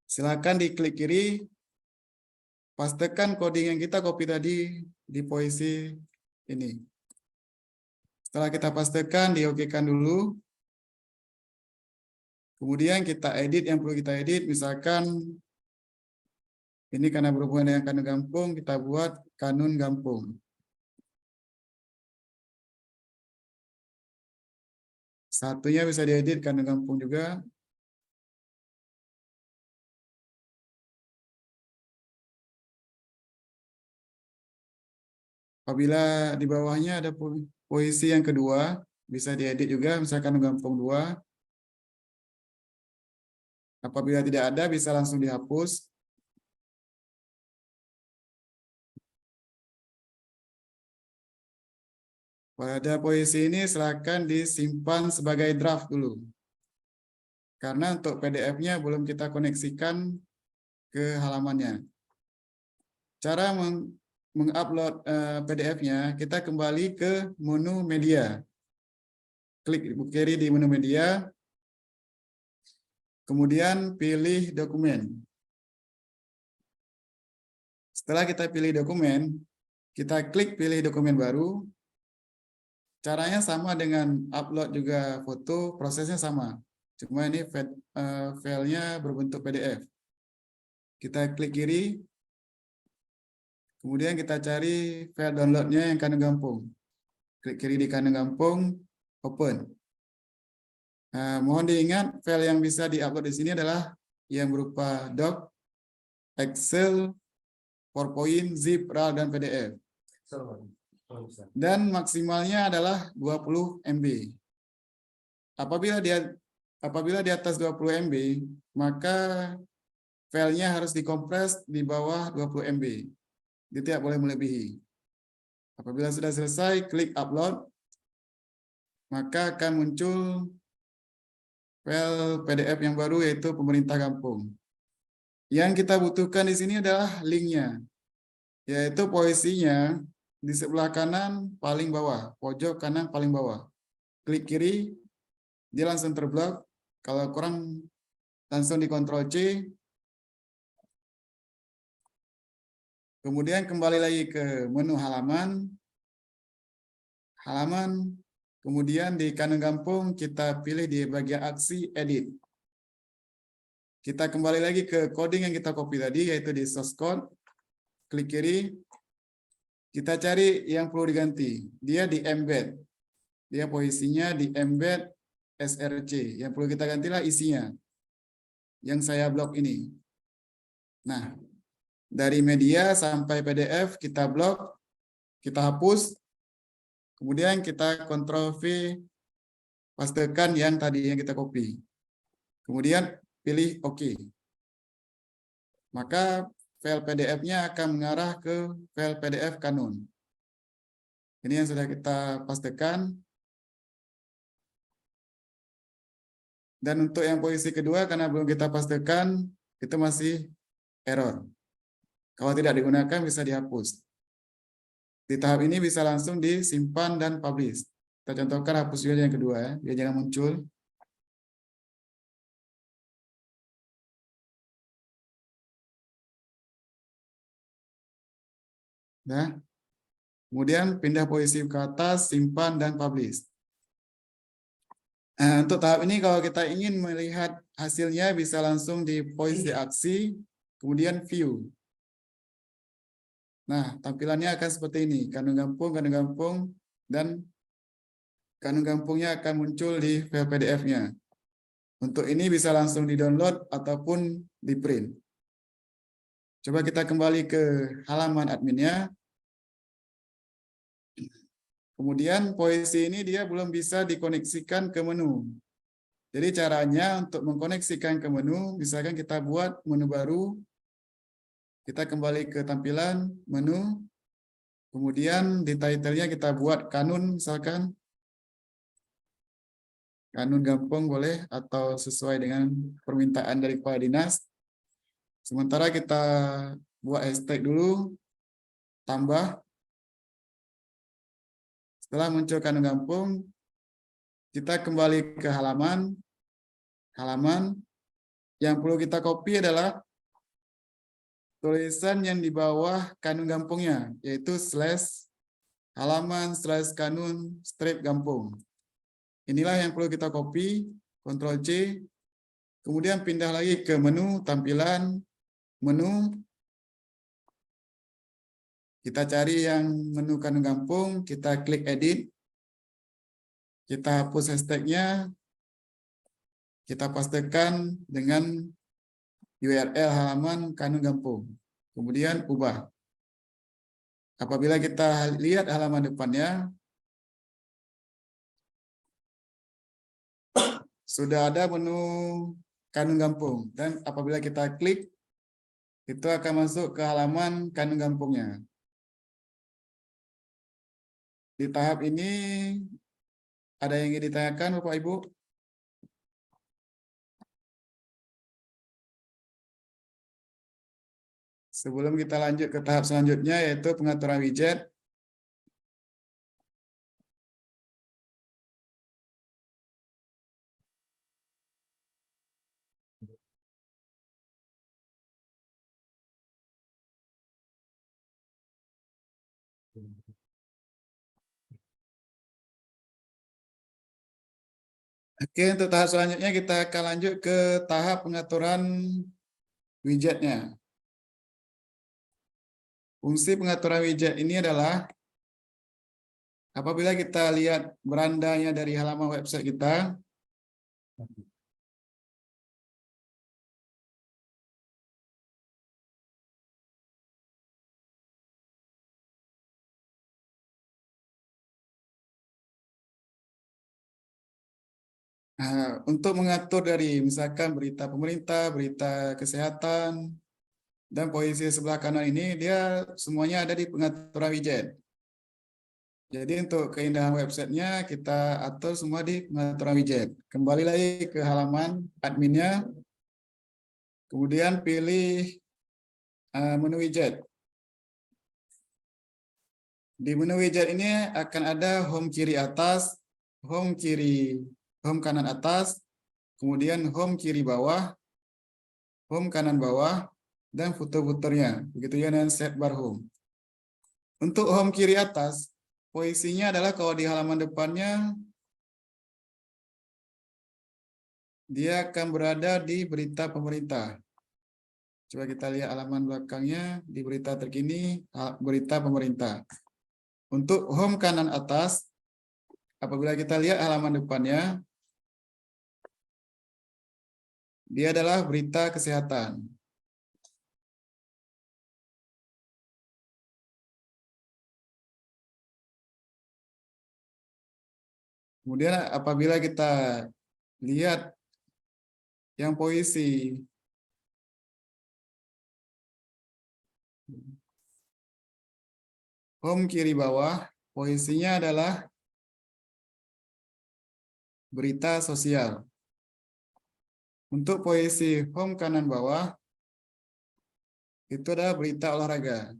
Silakan diklik kiri, pastikan coding yang kita copy tadi di posisi ini. Setelah kita pastikan, diokekan dulu. Kemudian kita edit yang perlu kita edit, misalkan ini karena berhubungan dengan kanun gampung, kita buat kanun gampung. Satunya bisa diedit kanun gampung juga. Apabila di bawahnya ada posisi yang kedua, bisa diedit juga, misalkan gampung 2. Apabila tidak ada, bisa langsung dihapus. Pada posisi ini silakan disimpan sebagai draft dulu. Karena untuk PDF-nya belum kita koneksikan ke halamannya. Cara mengupload PDF-nya, kita kembali ke menu media. Klik kiri di menu media, kemudian pilih dokumen. Setelah kita pilih dokumen, kita klik pilih dokumen baru. Caranya sama dengan upload juga foto, prosesnya sama. Cuma ini filenya berbentuk PDF. Kita klik kiri, kemudian kita cari file downloadnya yang kanun gampung. Klik kiri di kanun gampung, open. Mohon diingat, file yang bisa diupload di sini adalah yang berupa doc, Excel, PowerPoint, zip, RAR, dan PDF. Dan maksimalnya adalah 20 MB. Apabila di atas 20 MB, maka filenya harus dikompres di bawah 20 MB. Dia tidak boleh melebihi. Apabila sudah selesai, klik upload, maka akan muncul file PDF yang baru, yaitu Pemerintah Kampung. Yang kita butuhkan di sini adalah linknya, yaitu posisinya di sebelah kanan paling bawah, pojok kanan paling bawah. Klik kiri, dia langsung terblok. Kalau kurang, langsung di Ctrl C. Kemudian kembali lagi ke menu halaman. Kemudian di kanun gampung, kita pilih di bagian aksi edit. Kita kembali lagi ke coding yang kita copy tadi, yaitu di source code. Klik kiri. Kita cari yang perlu diganti. Dia di embed. Dia posisinya di embed SRC. Yang perlu kita gantilah isinya. Yang saya blok ini. Nah, dari media sampai PDF kita blok, kita hapus. Kemudian kita Ctrl-V, pastekan yang tadi yang kita copy. Kemudian pilih OK. Maka file PDF-nya akan mengarah ke file PDF kanun. Ini yang sudah kita pastikan. Dan untuk yang posisi kedua, karena belum kita pastikan, itu masih error. Kalau tidak digunakan, bisa dihapus. Di tahap ini bisa langsung disimpan dan publish. Kita contohkan hapus juga yang kedua, ya, biar jangan muncul. Nah, kemudian pindah posisi ke atas, simpan, dan publish. Nah, untuk tahap ini kalau kita ingin melihat hasilnya bisa langsung di posisi aksi, kemudian view. Nah, tampilannya akan seperti ini, kanun gampung, dan kanun gampungnya akan muncul di file PDF-nya. Untuk ini bisa langsung di-download ataupun di-print. Coba kita kembali ke halaman adminnya. Kemudian posisi ini dia belum bisa dikoneksikan ke menu. Jadi caranya untuk mengkoneksikan ke menu, misalkan kita buat menu baru, kita kembali ke tampilan menu, kemudian di title-nya kita buat kanun misalkan. Kanun Gampong boleh atau sesuai dengan permintaan dari kepala dinas. Sementara kita buat hashtag dulu, tambah. Setelah muncul Kanun Gampong, kita kembali ke halaman. Halaman yang perlu kita copy adalah tulisan yang di bawah Kanun Gampongnya, yaitu /halaman/kanun strip Gampong. Inilah yang perlu kita copy, Ctrl C, kemudian pindah lagi ke menu, tampilan, menu. Kita cari yang menu Kanun Gampong, kita klik edit, kita hapus hashtagnya, kita pastikan dengan URL halaman Kanun Gampong. Kemudian ubah. Apabila kita lihat halaman depannya, sudah ada menu Kanun Gampong. Dan apabila kita klik, itu akan masuk ke halaman Kanun Gampongnya. Di tahap ini, ada yang ingin ditanyakan Bapak Ibu? Sebelum kita lanjut ke tahap selanjutnya, yaitu pengaturan widget. Oke, untuk tahap selanjutnya kita akan lanjut ke tahap pengaturan widgetnya. Fungsi pengaturan widget ini adalah apabila kita lihat berandanya dari halaman website kita, untuk mengatur dari misalkan berita pemerintah, berita kesehatan, dan posisi sebelah kanan ini, dia semuanya ada di pengaturan widget. Jadi untuk keindahan websitenya kita atur semua di pengaturan widget. Kembali lagi ke halaman adminnya, kemudian pilih menu widget. Di menu widget ini akan ada home kiri atas, home kanan atas, kemudian home kiri bawah, home kanan bawah, dan footer-footernya. Begitu ya dengan set bar home. Untuk home kiri atas, posisinya adalah kalau di halaman depannya, dia akan berada di berita pemerintah. Coba kita lihat halaman belakangnya, di berita terkini, berita pemerintah. Untuk home kanan atas, apabila kita lihat halaman depannya, dia adalah berita kesehatan. Kemudian apabila kita lihat yang posisi home kiri bawah, posisinya adalah berita sosial. Untuk posisi home kanan bawah, itu adalah berita olahraga.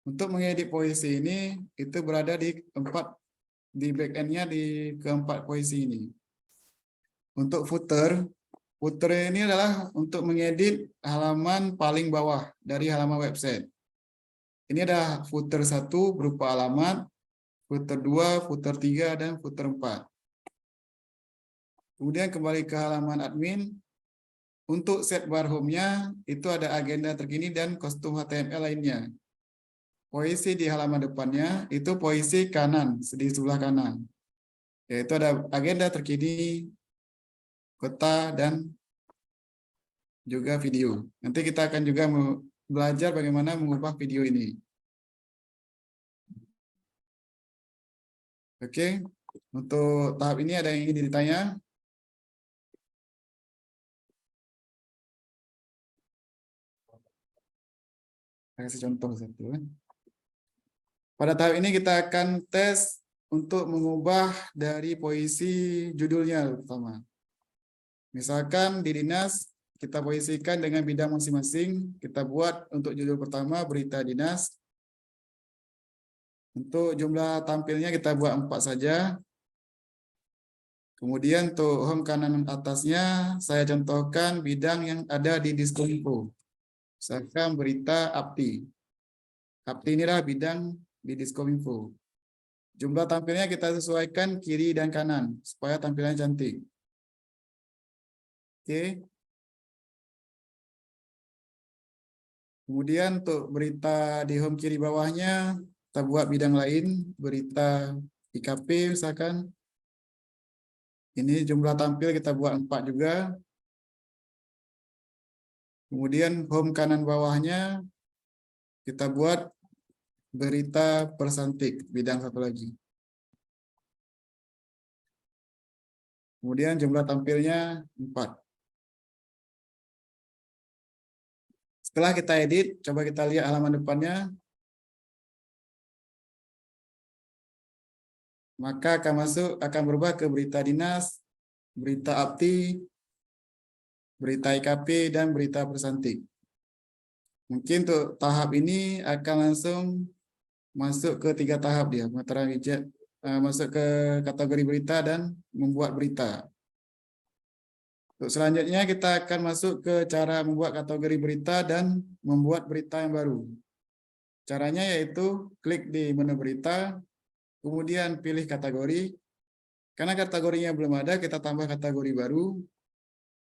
Untuk mengedit posisi ini, itu berada di back-end-nya di keempat posisi ini. Untuk footer ini adalah untuk mengedit halaman paling bawah dari halaman website. Ini ada footer 1 berupa alamat, footer 2, footer 3, dan footer 4. Kemudian kembali ke halaman admin. Untuk set bar home-nya, itu ada agenda terkini dan kostum HTML lainnya. Posisi di halaman depannya, itu posisi kanan, di sebelah kanan. Yaitu ada agenda terkini, kota, dan juga video. Nanti kita akan juga belajar bagaimana mengubah video ini. Oke, untuk tahap ini ada yang ingin ditanya? Saya kasih contoh satu. Pada tahap ini kita akan tes untuk mengubah dari posisi judulnya pertama. Misalkan di dinas kita posisikan dengan bidang masing-masing. Kita buat untuk judul pertama berita dinas. Untuk jumlah tampilnya kita buat 4 saja. Kemudian untuk home kanan atasnya saya contohkan bidang yang ada di Diskominfo. Misalkan berita APTI. APTI inilah bidang di Diskominfo. Jumlah tampilnya kita sesuaikan kiri dan kanan supaya tampilannya cantik. Oke. Kemudian untuk berita di home kiri bawahnya kita buat bidang lain, berita IKP misalkan. Ini jumlah tampil kita buat 4 juga. Kemudian home kanan bawahnya kita buat berita Persantik, bidang satu lagi. Kemudian jumlah tampilnya 4. Setelah kita edit, coba kita lihat halaman depannya. Maka akan berubah ke berita dinas, berita APTI, berita IKP, dan berita Persantik. Mungkin untuk tahap ini akan langsung masuk ke 3 tahap dia, pengaturan widget, masuk ke kategori berita dan membuat berita. Untuk selanjutnya kita akan masuk ke cara membuat kategori berita dan membuat berita yang baru. Caranya yaitu klik di menu berita, kemudian pilih kategori. Karena kategorinya belum ada, kita tambah kategori baru,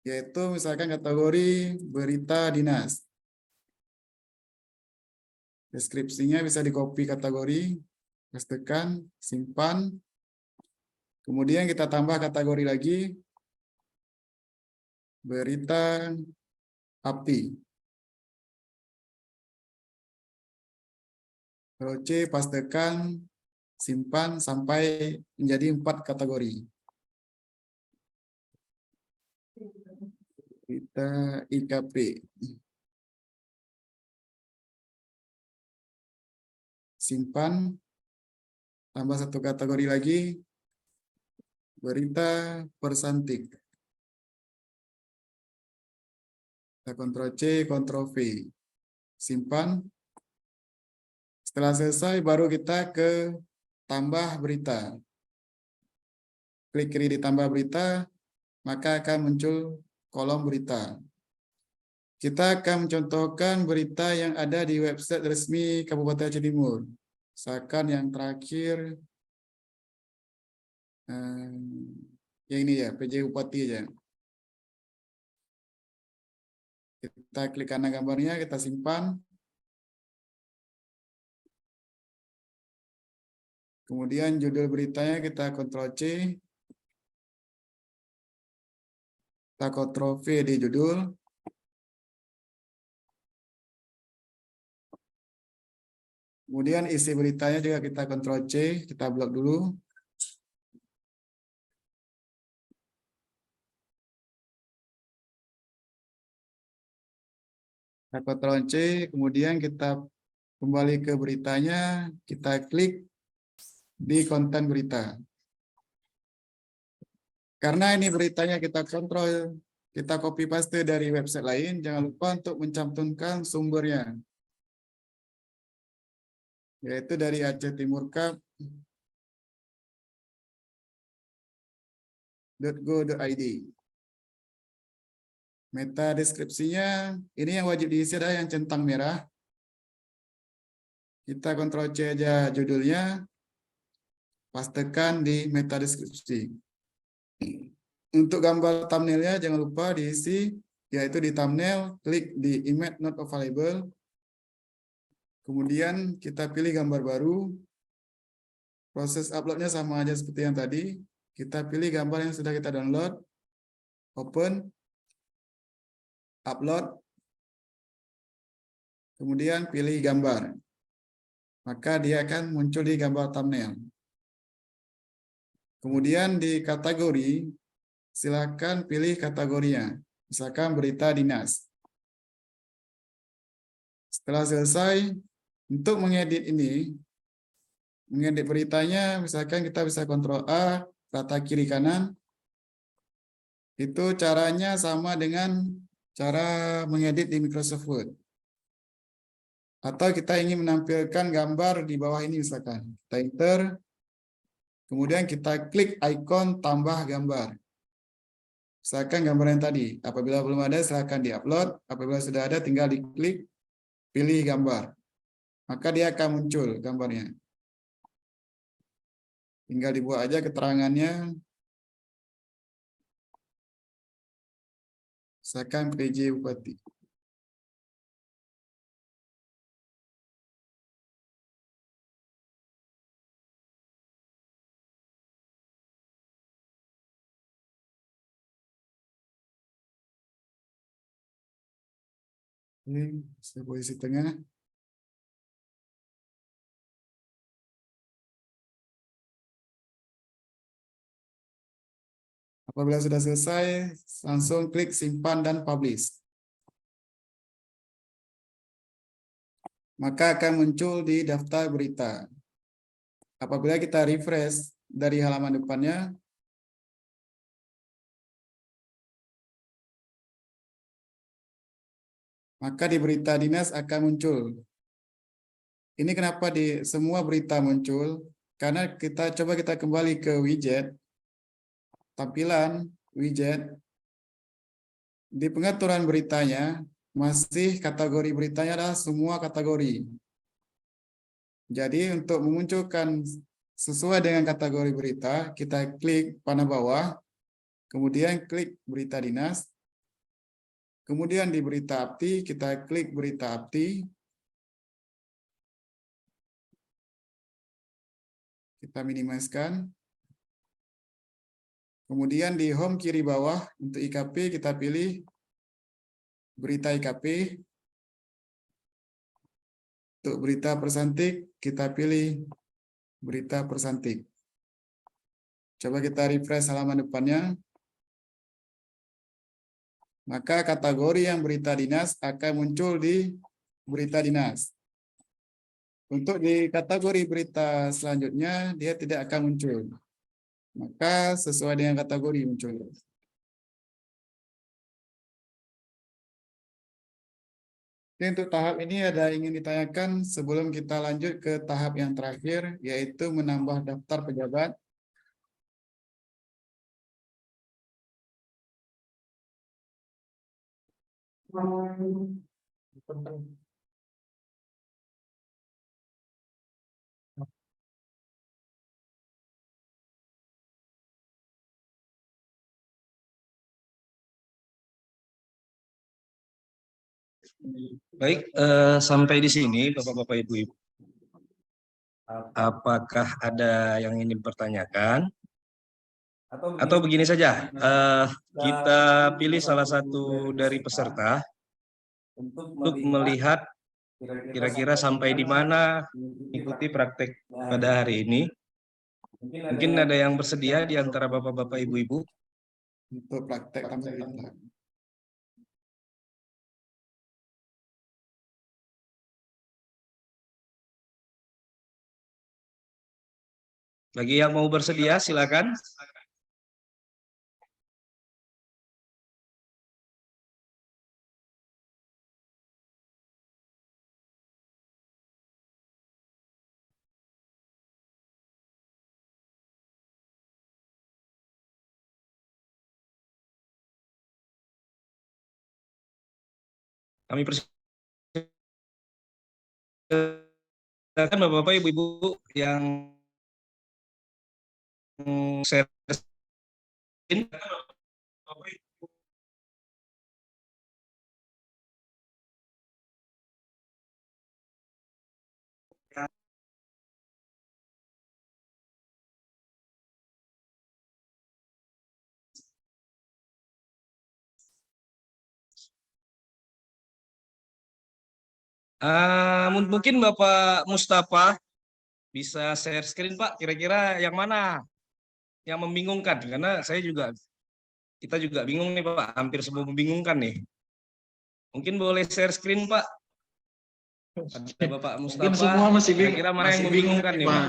yaitu misalkan kategori berita dinas. Deskripsinya bisa di-copy kategori, pastekan, simpan. Kemudian kita tambah kategori lagi, berita APTI. Ctrl C, pastekan, simpan sampai menjadi 4 kategori. Berita IKP. Simpan, tambah 1 kategori lagi, berita Persantik. Kita Ctrl C, Ctrl V. Simpan. Setelah selesai, baru kita ke tambah berita. Klik kiri di tambah berita, maka akan muncul kolom berita. Kita akan mencontohkan berita yang ada di website resmi Kabupaten Aceh Timur. Misalkan yang terakhir, yang ini ya, PJ Bupati aja. Kita klik kanan gambarnya, kita simpan. Kemudian judul beritanya kita Ctrl C. Kita Ctrl V di judul. Kemudian isi beritanya juga kita Ctrl C, kita blok dulu. Kita Ctrl C, kemudian kita kembali ke beritanya, kita klik di konten berita. Karena ini beritanya kita kontrol, kita copy paste dari website lain, jangan lupa untuk mencantumkan sumbernya. Yaitu dari acehtimurcup.go.id. Meta deskripsinya, ini yang wajib diisi adalah yang centang merah. Kita Ctrl C aja judulnya, pastekan di meta deskripsi. Untuk gambar thumbnailnya jangan lupa diisi, yaitu di thumbnail, klik di image not available. Kemudian kita pilih gambar baru. Proses uploadnya sama aja seperti yang tadi. Kita pilih gambar yang sudah kita download. Open. Upload. Kemudian pilih gambar. Maka dia akan muncul di gambar thumbnail. Kemudian di kategori, silakan pilih kategorinya. Misalkan berita dinas. Setelah selesai, untuk mengedit ini, mengedit beritanya, misalkan kita bisa Ctrl A, rata kiri kanan. Itu caranya sama dengan cara mengedit di Microsoft Word. Atau kita ingin menampilkan gambar di bawah ini misalkan. Kita enter, kemudian kita klik ikon tambah gambar. Misalkan gambar yang tadi. Apabila belum ada, silakan di-upload. Apabila sudah ada, tinggal diklik, pilih gambar. Maka dia akan muncul gambarnya. Tinggal dibuat aja keterangannya. Misalkan PJ Bupati. Ini posisi tengah. Apabila sudah selesai, langsung klik simpan dan publish. Maka akan muncul di daftar berita. Apabila kita refresh dari halaman depannya, maka di berita dinas akan muncul. Ini kenapa di semua berita muncul? Karena kita kembali ke widget, tampilan widget, di pengaturan beritanya, masih kategori beritanya adalah semua kategori. Jadi untuk memunculkan sesuai dengan kategori berita, kita klik panah bawah, kemudian klik berita dinas, kemudian di berita APTI, kita klik berita APTI, kita minimaliskan. Kemudian di home kiri bawah, untuk IKP kita pilih berita IKP. Untuk berita persantik, kita pilih berita persantik. Coba kita refresh halaman depannya. Maka kategori yang berita dinas akan muncul di berita dinas. Untuk di kategori berita selanjutnya, dia tidak akan muncul. Maka sesuai dengan kategori muncul. Oke, untuk tahap ini ada ingin ditanyakan sebelum kita lanjut ke tahap yang terakhir, yaitu menambah daftar pejabat. Baik, sampai di sini Bapak-Bapak Ibu-Ibu. Apakah ada yang ingin dipertanyakan? Atau begini saja, kita pilih salah satu dari peserta untuk melihat kira-kira sampai di mana mengikuti praktek pada hari ini. Mungkin ada yang bersedia di antara Bapak-Bapak Ibu-Ibu. Untuk praktek tampil berita. Bagi yang mau bersedia, silakan. Kami persilakan Bapak-Bapak Ibu-Ibu yang share screen. Mungkin Bapak Mustafa bisa share screen, Pak. Kira-kira yang mana yang membingungkan? Karena kita juga bingung nih, Pak. Hampir semua membingungkan nih. Mungkin boleh share screen, Pak. Ada Bapak Mungkin Mustafa. semua masih bingung. Kira-kira mana yang membingungkan nih, Pak?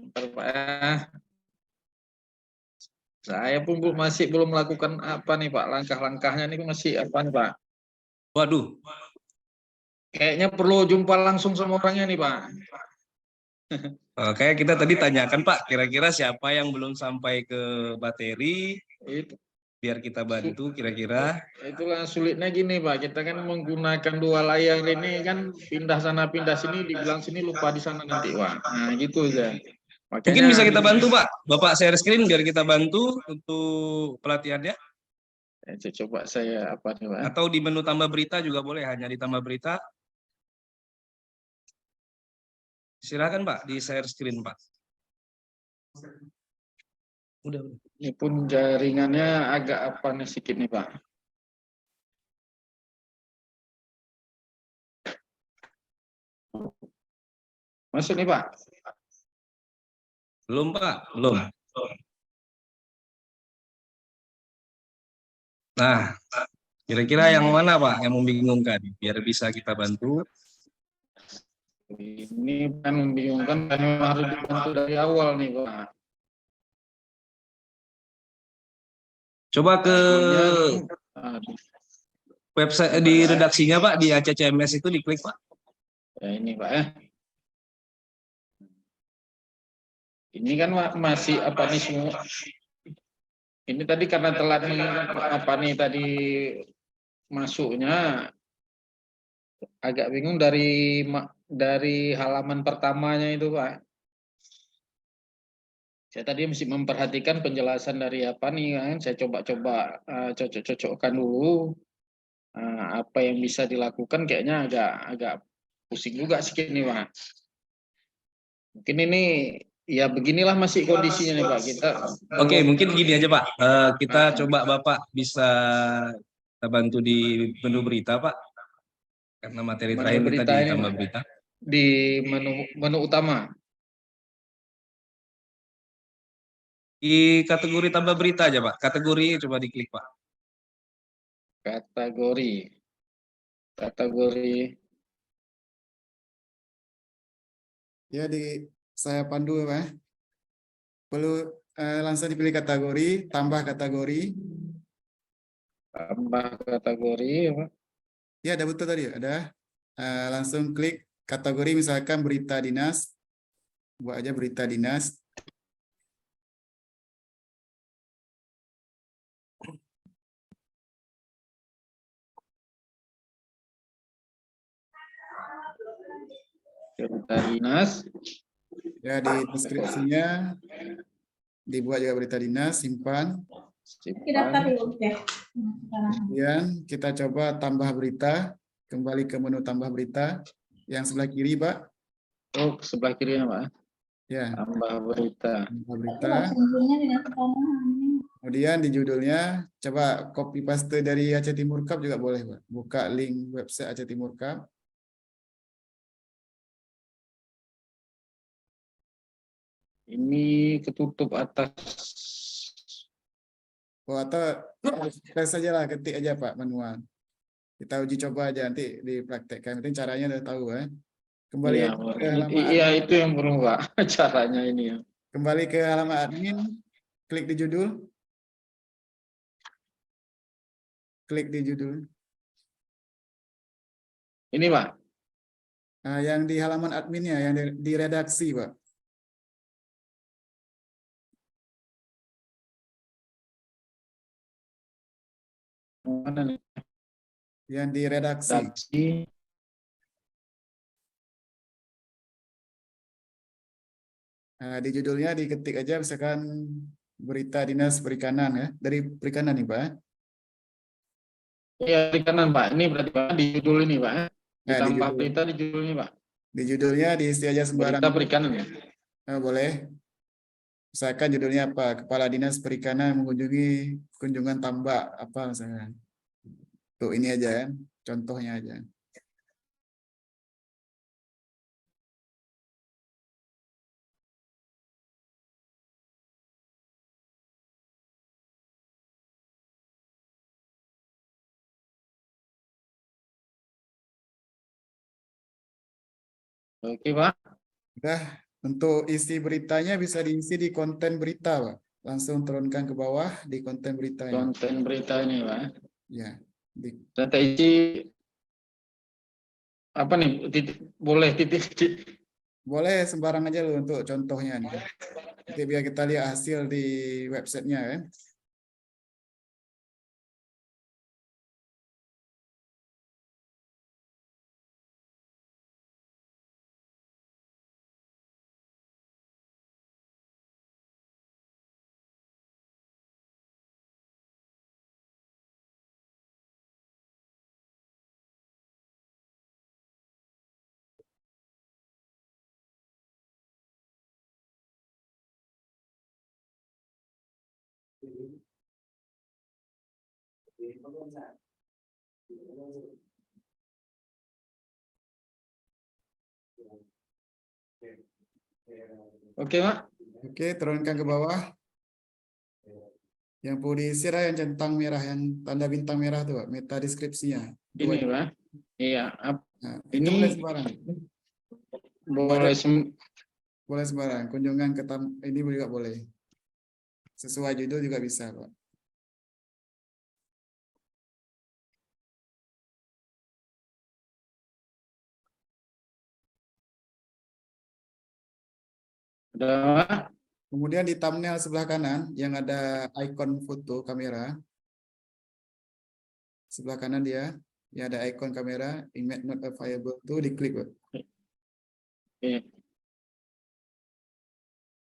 Bentar, Pak. Saya pun masih belum melakukan apa nih Pak, langkah-langkahnya nih masih apa nih Pak? Waduh, Kayaknya perlu jumpa langsung sama orangnya nih Pak. kayak kita tadi tanyakan Pak, kira-kira siapa yang belum sampai ke materi, Itu biar kita bantu kira-kira. itulah sulitnya gini Pak, kita kan menggunakan dua layar ini kan pindah sana pindah sini, dibilang sini lupa di sana nanti Pak. Nah gitu aja. Mungkin Makanya bisa kita bantu Pak, Bapak share screen biar kita bantu untuk pelatihannya. coba saya apa nih Pak? Atau di menu tambah berita juga boleh, hanya di tambah berita. Silakan Pak, di share screen Pak. Udah. Ini pun jaringannya agak apa nih sedikit nih Pak. Masuk nih Pak. Belum Pak, belum. Nah, kira-kira yang mana Pak yang membingungkan? Biar bisa kita bantu. Ini kan membingungkan karena memang harus dibantu dari awal nih Pak. Coba ke Aduh, website di redaksinya Pak, di ACCMS itu diklik Pak. ya ini Pak ya. Ini kan masih apa nih semua. Ini tadi karena telat apa nih tadi masuknya agak bingung dari halaman pertamanya itu Pak. Saya tadi mesti memperhatikan penjelasan dari apa nih kan. Saya coba-coba cocok-cocokkan dulu apa yang bisa dilakukan. Kayaknya agak pusing juga sedikit nih Pak. Mungkin ini ya beginilah masih kondisinya nih Pak. Kita Oke, mungkin gini aja Pak. Kita coba Bapak bisa kita bantu di menu berita Pak. Karena materi Menu terakhir kita berita di ini, tambah Pak. berita. Di menu utama. Di kategori tambah berita aja Pak. Kategori coba diklik Pak. Kategori Ya saya pandu Pak. Perlu langsung dipilih kategori, tambah kategori. tambah kategori apa? Ya ada betul tadi ada. Langsung klik kategori misalkan berita dinas. Buat aja berita dinas. Berita dinas. Ya di deskripsinya dibuat juga berita dinas, simpan. Kemudian kita coba tambah berita, kembali ke menu tambah berita yang sebelah kiri, Pak. Oh, sebelah kirinya Pak. Ya, Tambah berita. tambah berita. Kemudian di judulnya coba copy paste dari Aceh Timur Cup juga boleh, Pak. Buka link website Aceh Timur Cup. Ini ketutup atas. Oh, atau tes saja lah, ketik aja Pak manual. Kita uji coba aja nanti dipraktekkan. Penting caranya udah tahu ya. Kembali Iya, ke halaman iya admin. itu yang perlu Pak. Caranya ini ya. Kembali ke halaman admin, klik di judul. Klik di judul. Ini Pak. Nah, yang di halaman adminnya, yang di redaksi, Pak. Mana nih? Yang di redaksi. Redaksi. Nah, di judulnya diketik aja misalkan berita dinas perikanan ya. Dari perikanan nih, Pak. Iya, di kanan Pak. Ini berarti Pak di judul ini Pak. Nah, Ditambah berita di judul ini Pak. Di judulnya diisi aja sembarang. Berita perikanan ya. Nah, boleh. Misalkan judulnya apa? Kepala Dinas Perikanan mengunjungi kunjungan tambak apa misalnya. Tuh ini aja kan, contohnya aja. Oke, Pak. Udah, untuk isi beritanya bisa diisi di konten berita, Pak. Langsung turunkan ke bawah di konten beritanya. Konten berita ini, Pak. Ya, di, Data isi apa nih? Boleh titik. boleh sembarang aja loh untuk contohnya nih. Nanti biar kita lihat hasil di websitenya kan. Oke, Pak. Oke, turunkan ke bawah. Yang perlu diisi adalah yang centang merah, yang tanda bintang merah tuh, Pak, meta deskripsinya. Itu Ini, wajib. Pak. Iya, Nah, itu ini boleh sembarang. boleh Boleh sembarang. Kunjungan ke ini juga boleh. Sesuai judul juga bisa, Pak. Udah. Kemudian di thumbnail sebelah kanan yang ada ikon foto kamera. Sebelah kanan dia, yang ada ikon kamera, image not available tuh diklik, Pak. Oke.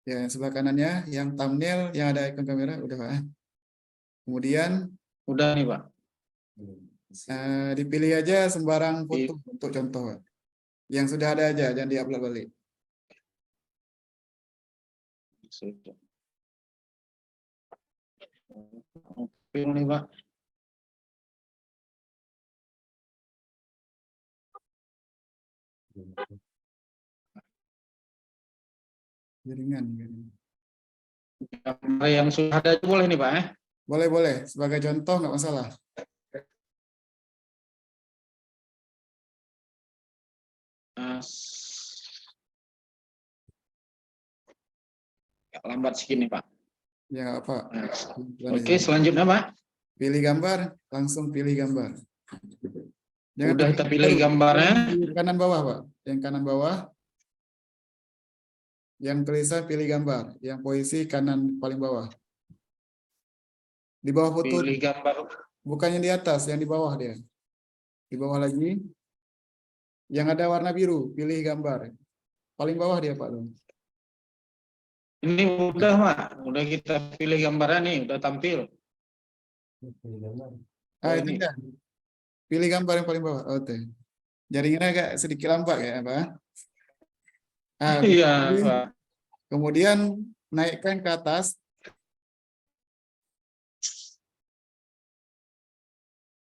Ya, yang sebelah kanannya, yang thumbnail yang ada ikon kamera, udah, Pak. Kemudian Udah nih, Pak. dipilih aja sembarang foto untuk contoh, Pak. Yang sudah ada aja, jangan diupload balik. Sudah. Oke nih, Pak. Jaringan. Gambar yang sudah ada boleh nih, Pak. Boleh, boleh. Sebagai contoh, nggak masalah. Lambat segini, Pak. Ya, nggak apa. Oke, selanjutnya, Pak. Pilih gambar, langsung pilih gambar. Udah kita pilih gambarnya. Yang kanan bawah, Pak. Yang kanan bawah. Yang tulisan pilih gambar. Yang posisi kanan paling bawah. Di bawah foto. Pilih gambar. Bukannya di atas, yang di bawah dia. Di bawah lagi. Yang ada warna biru, pilih gambar. Paling bawah dia, Pak. Ini udah, Pak. Udah kita pilih gambarnya nih, udah tampil. Itu enggak. Pilih gambar yang paling bawah. Oh, tuh. Jaringannya agak sedikit lambat ya, Pak. Iya, Pak. Kemudian naikkan ke atas.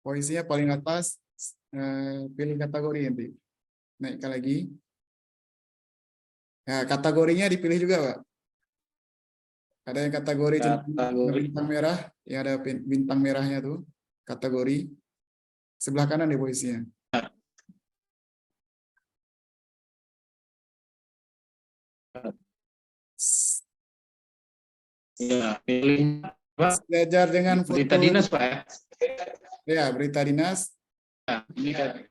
Posisinya paling atas. Pilih kategori nanti. Naikkan lagi. Nah, kategorinya dipilih juga, Pak. Ada yang kategori bintang merah, yang ada bintang merahnya tuh, kategori. Sebelah kanan di posisinya. Ya, pilih, Pak. Sejajar dengan foto. Berita dinas, Pak. Ya, berita dinas. Ya, ini kan.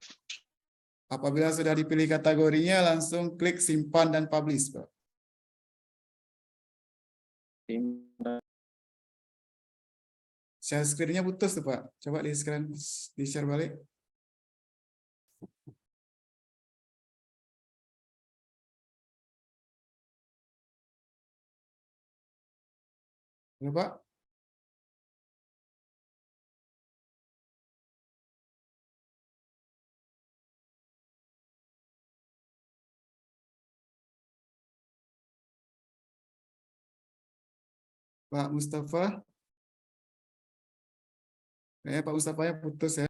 Apabila sudah dipilih kategorinya, langsung klik simpan dan publish, Pak. Share screen-nya putus tuh, Pak. Coba di-share balik. Halo, Pak. Pak Mustafa. Pak Mustafa-nya putus ya.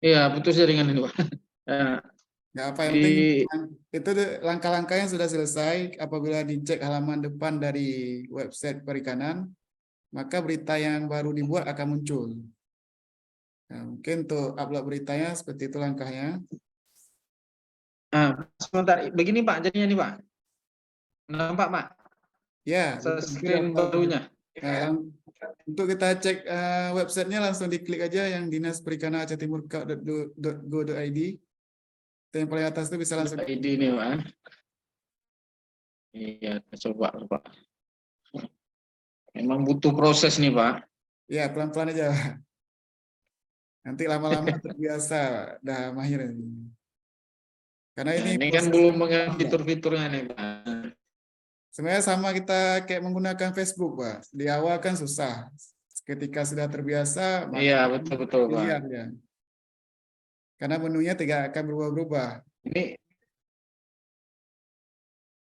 Iya, putus jaringan ini, Pak. Nggak apa, yang penting itu langkah-langkah yang sudah selesai. Apabila dicek halaman depan dari website perikanan, maka berita yang baru dibuat akan muncul. Nah, mungkin untuk upload beritanya seperti itu langkahnya. Sebentar, begini Pak, jadinya nih Pak. Nampak Pak, Ya, screen barunya. Nah, untuk kita cek websitenya langsung diklik aja yang Dinas Perikanan Aceh Timur .go.id. Yang paling atas itu bisa langsung. ID nih Pak. Iya, coba Pak. Memang butuh proses nih Pak. Ya, pelan-pelan aja. Nanti lama-lama terbiasa, dah mahir. Karena Nah, ini ini kan proses- belum mengenal fitur-fiturnya nih Pak. sebenarnya sama kita kayak menggunakan Facebook, Pak. Di awal kan susah. Ketika sudah terbiasa, Iya, betul-betul Pak. pilihan ya. Karena menunya tidak akan berubah-ubah. Ini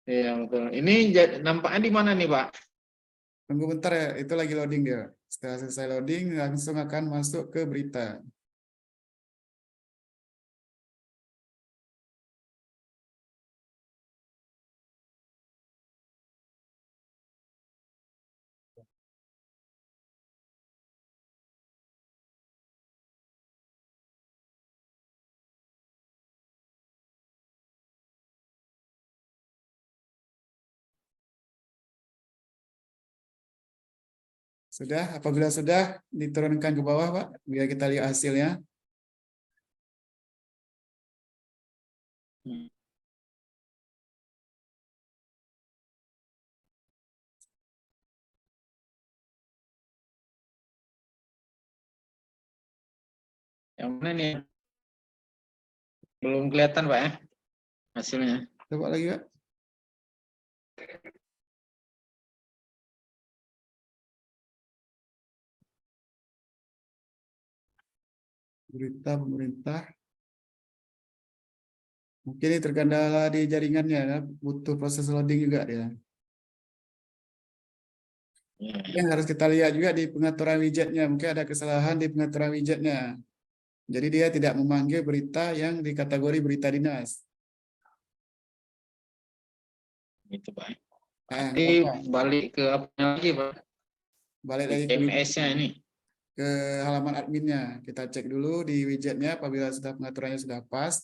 iya betul. Ini nampaknya di mana nih Pak? Tunggu bentar ya, itu lagi loading dia. Setelah selesai loading, langsung akan masuk ke berita. Sudah, apabila sudah diturunkan ke bawah, Pak, biar kita lihat hasilnya. Yang mana nih? Belum kelihatan Pak ya hasilnya. Coba lagi, Pak. Berita pemerintah. Mungkin ini terkendala di jaringannya, ya. Butuh proses loading juga ya. Ya. Yang harus kita lihat juga di pengaturan widgetnya. Mungkin ada kesalahan di pengaturan widgetnya. Jadi dia tidak memanggil berita yang di kategori berita dinas. Gitu Pak. Nah, Nanti balik ke apa lagi Pak? balik lagi ke MS-nya ini. ke halaman adminnya. Kita cek dulu di widgetnya apabila sudah pengaturannya sudah pas,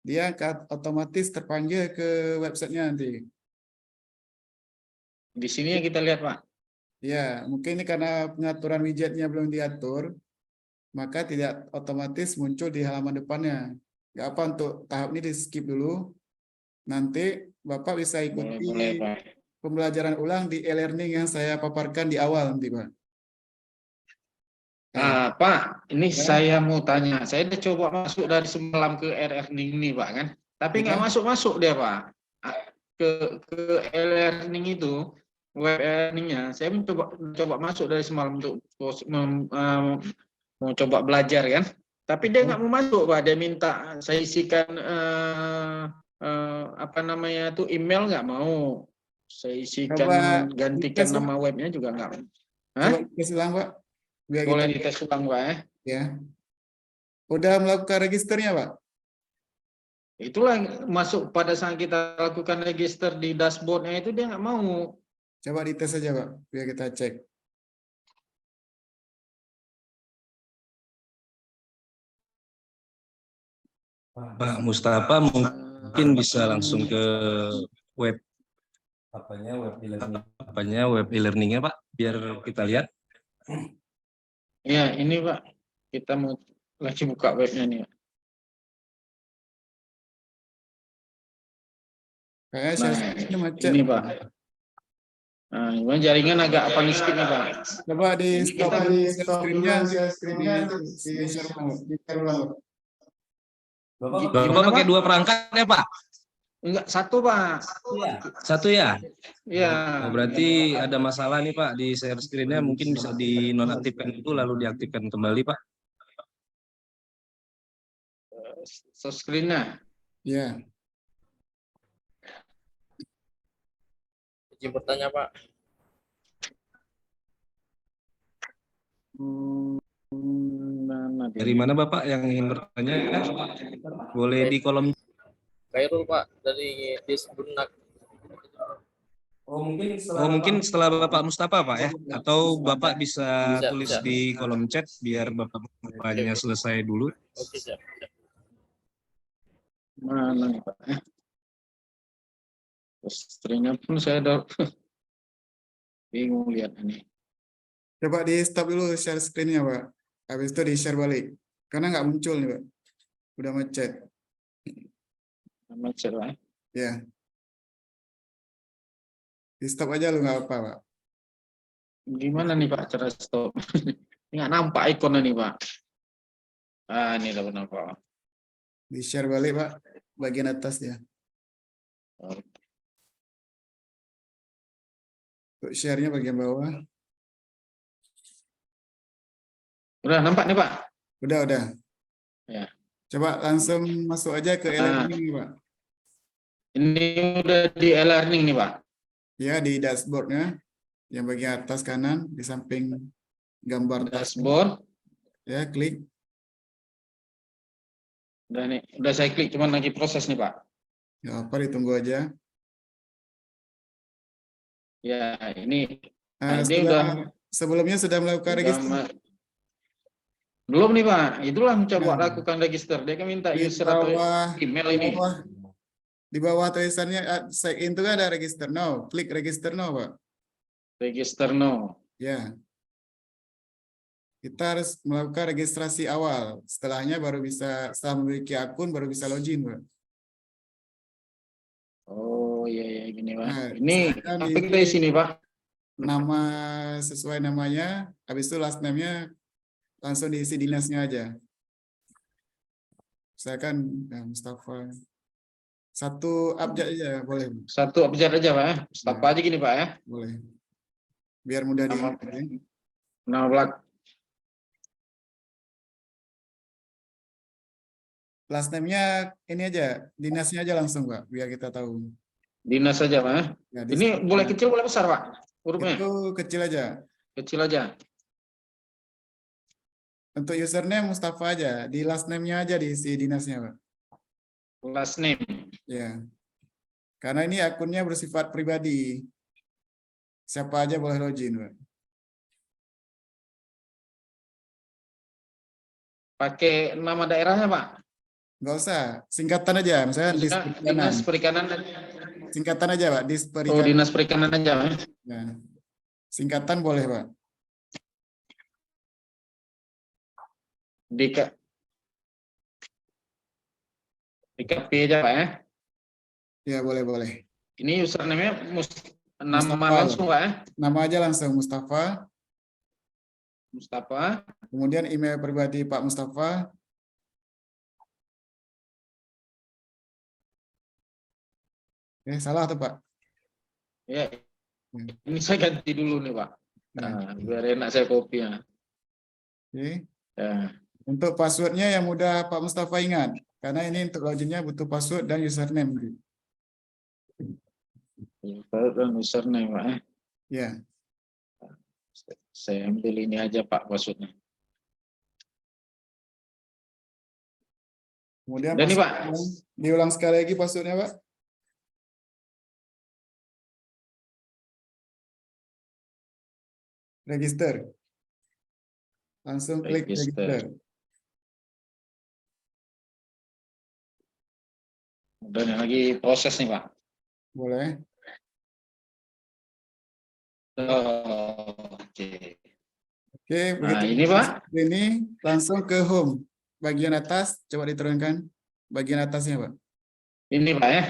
dia otomatis terpanggil ke websitenya nanti. Di sini yang kita lihat Pak. Ya, mungkin ini karena pengaturan widgetnya belum diatur, maka tidak otomatis muncul di halaman depannya. Gak apa, untuk tahap ini di skip dulu. Nanti Bapak bisa ikuti Boleh Pak. pembelajaran ulang di e-learning yang saya paparkan di awal nanti, Pak. Pak, ini Ya. saya mau tanya. Saya udah coba masuk dari semalam ke e-learning ini, Pak, kan? Tapi nggak Ya. masuk-masuk dia, Pak. Ke e-learning itu, web e-learningnya, saya coba masuk dari semalam untuk mau coba belajar, kan? Tapi dia nggak mau masuk, Pak. Dia minta saya isikan apa namanya tuh email, nggak mau. Saya isikan Coba gantikan dites, Pak. nama webnya juga nggak mau. Coba dites ulang, Pak. Biar Boleh kita dites ulang, Pak, ya? ya. Udah melakukan registernya, Pak? Itulah masuk pada saat kita lakukan register di dashboardnya itu dia nggak mau. Coba dites saja, Pak, biar kita cek. Pak Mustafa mungkin bisa langsung ke web web e-learningnya Pak, biar kita lihat. Ya ini Pak, kita mau lagi buka webnya nih. Pak. Kayaknya Nah, share macet. ini Pak. Nah, ini jaringan agak apa nih nih Pak. Coba di stop screen-nya, di share ulang. Bapak pakai dua perangkat ya Pak? Enggak, satu Pak. Satu ya? Ya. Oh, berarti ada masalah nih Pak di share screen-nya, mungkin bisa dinonaktifkan itu lalu diaktifkan kembali Pak. So screen-nya. Ya. Izin bertanya Pak. Dari mana Bapak yang ingin bertanya? Boleh di kolom. Khairul Pak dari Disbunak. Oh mungkin setelah Bapak Mustafa Pak ya, atau Bapak bisa Bisa, tulis bisa. di kolom chat biar Bapak Mustafanya selesai dulu. Oke siap. Mana nih Pak? Istrinya pun saya udah bingung lihat ini. Coba di stop dulu share screen-nya, Pak. Habis itu di share balik. Karena nggak muncul nih, Pak. Udah macet. Macet Pak. Ya. Di stop aja lu nggak apa, Pak. Gimana nih Pak cara stop? Nggak nampak ikonnya nih Pak. Ah, ini udah nampak. Di share balik, Pak. Bagian atas ya. Untuk share-nya bagian bawah. Udah nampak nih Pak? Udah. Ya. Coba langsung masuk aja ke e-learning, Pak. Ini udah di e-learning nih Pak. Ya, di dashboard-nya. Yang bagian atas kanan, di samping gambar Dashboard. Ya, klik. Udah nih, udah saya klik, cuman lagi proses nih Pak. Ya, apa ditunggu aja. Ya, ini Nah, ini udah sebelumnya sudah melakukan registrasi. Belum nih Pak, itulah mencoba Nah. lakukan register. Dia kan minta Di user atau bawah, email ini. Di bawah tulisannya sign in itu kan ada register now. Klik register now, Pak. Register no. Ya. Kita harus melakukan registrasi awal. Setelahnya baru bisa, setelah memiliki akun baru bisa login, Pak. Oh iya gini Pak. Nah, Ini silakan apa kita di sini Pak? Nama sesuai namanya, habis itu last name-nya langsung diisi dinasnya aja. Misalkan Mustafa. Satu abjad aja boleh. Satu abjad aja Pak. Mustafa aja gini Pak ya. Boleh. Biar mudah Nama, diingat. nama belak. Last name-nya ini aja, dinasnya aja langsung, Pak, biar kita tahu. Dinas saja Pak. Ya, Ini boleh kecil boleh besar Pak? Hurufnya itu kecil aja. kecil aja. Untuk username Mustafa aja, di last name-nya aja diisi dinasnya, Pak. Last name. Ya. Karena ini akunnya bersifat pribadi. Siapa aja boleh login, Pak. Pakai nama daerahnya Pak. Nggak usah, singkatan aja. Misalnya Dinas Perikanan. Singkatan aja, Pak. Dis Oh, Perikanan. Dinas Perikanan aja Pak. Ya. Singkatan boleh, Pak. DKP aja Pak ya. Ya, boleh. Ini username-nya nama Mustafa. langsung Pak ya. Nama aja langsung Mustafa. Mustafa. Kemudian email pribadi Pak Mustafa. Salah tuh, Pak. Ya. Ini saya ganti dulu nih Pak. Nah, biar enak saya copy ya. Oke. Ya. Untuk passwordnya yang mudah Pak Mustafa ingat. Karena ini untuk loginnya butuh password dan username. Password dan username Pak ya. Ya. Saya ambil ini aja Pak passwordnya. Kemudian Dan nih Pak. Diulang sekali lagi passwordnya, Pak. Register. Langsung klik register. Dan lagi proses nih Pak. Boleh. Oke. Oke, Nah, begitu ini Pak. Ini langsung ke home. Bagian atas, coba diturunkan. Bagian atasnya, Pak. Ini Pak ya.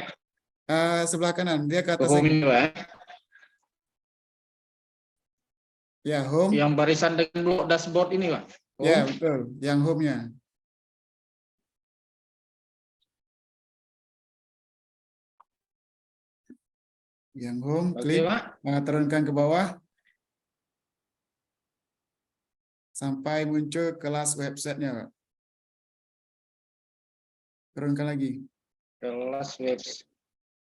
Sebelah kanan, dia ke atas. Home ini Pak ya. Ya, home. Yang barisan dengan blok dashboard ini Pak. Home. Ya, betul. Yang home-nya. Yang home, klik. Pak. Turunkan ke bawah. Sampai muncul kelas websitenya, Pak. Turunkan lagi. Kelas website.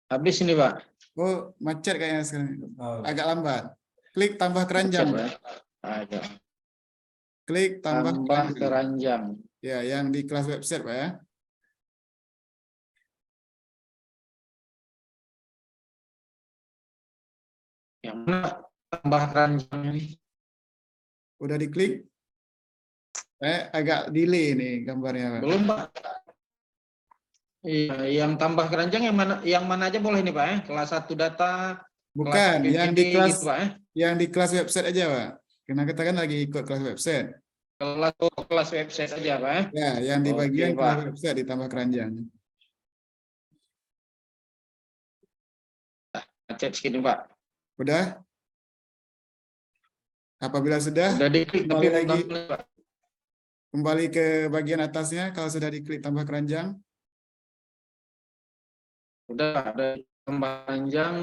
Habis ini Pak. Oh, macet kayaknya sekarang. Agak lambat. Klik tambah keranjang. Agak. Klik tambah keranjang. Ya, yang di kelas website, Pak ya. Yang mana tambah keranjang ini? Udah diklik. Agak delay nih gambarnya, Pak. Belum Pak. Iya, yang tambah keranjang yang mana aja boleh nih Pak ya? Kelas 1 data, kelas Bukan, yang PPD di kelas gitu Pak ya? yang di kelas website aja, Pak. Karena kita kan lagi ikut kelas website. Kelas website aja Pak ya? Ya, yang di Oke, bagian Pak. kelas website ditambah keranjang. Cek segini Pak. Udah? Apabila sudah, Udah diklik tapi kembali belum lagi tampil, Pak. kembali ke bagian atasnya. Kalau sudah diklik tambah keranjang, Udah ada tambah panjang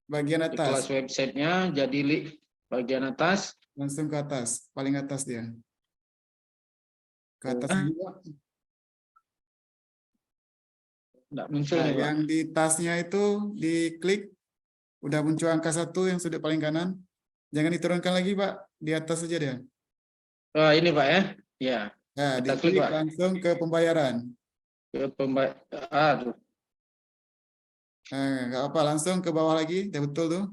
bagian di kelas atas, websitenya jadi bagian atas. langsung ke atas, paling atas dia. Ke atas Ah. lagi, Pak. Nggak muncul Nah, nih Pak. yang di tasnya itu diklik, udah muncul angka 1 yang sudut paling kanan. Jangan diturunkan lagi, Pak. Di atas saja dia. Oh, ini Pak ya? Ya, Nah, kita klik diklik Pak. langsung ke pembayaran. Ke aduh. Nah, nggak apa, langsung ke bawah lagi. Ya, betul tuh.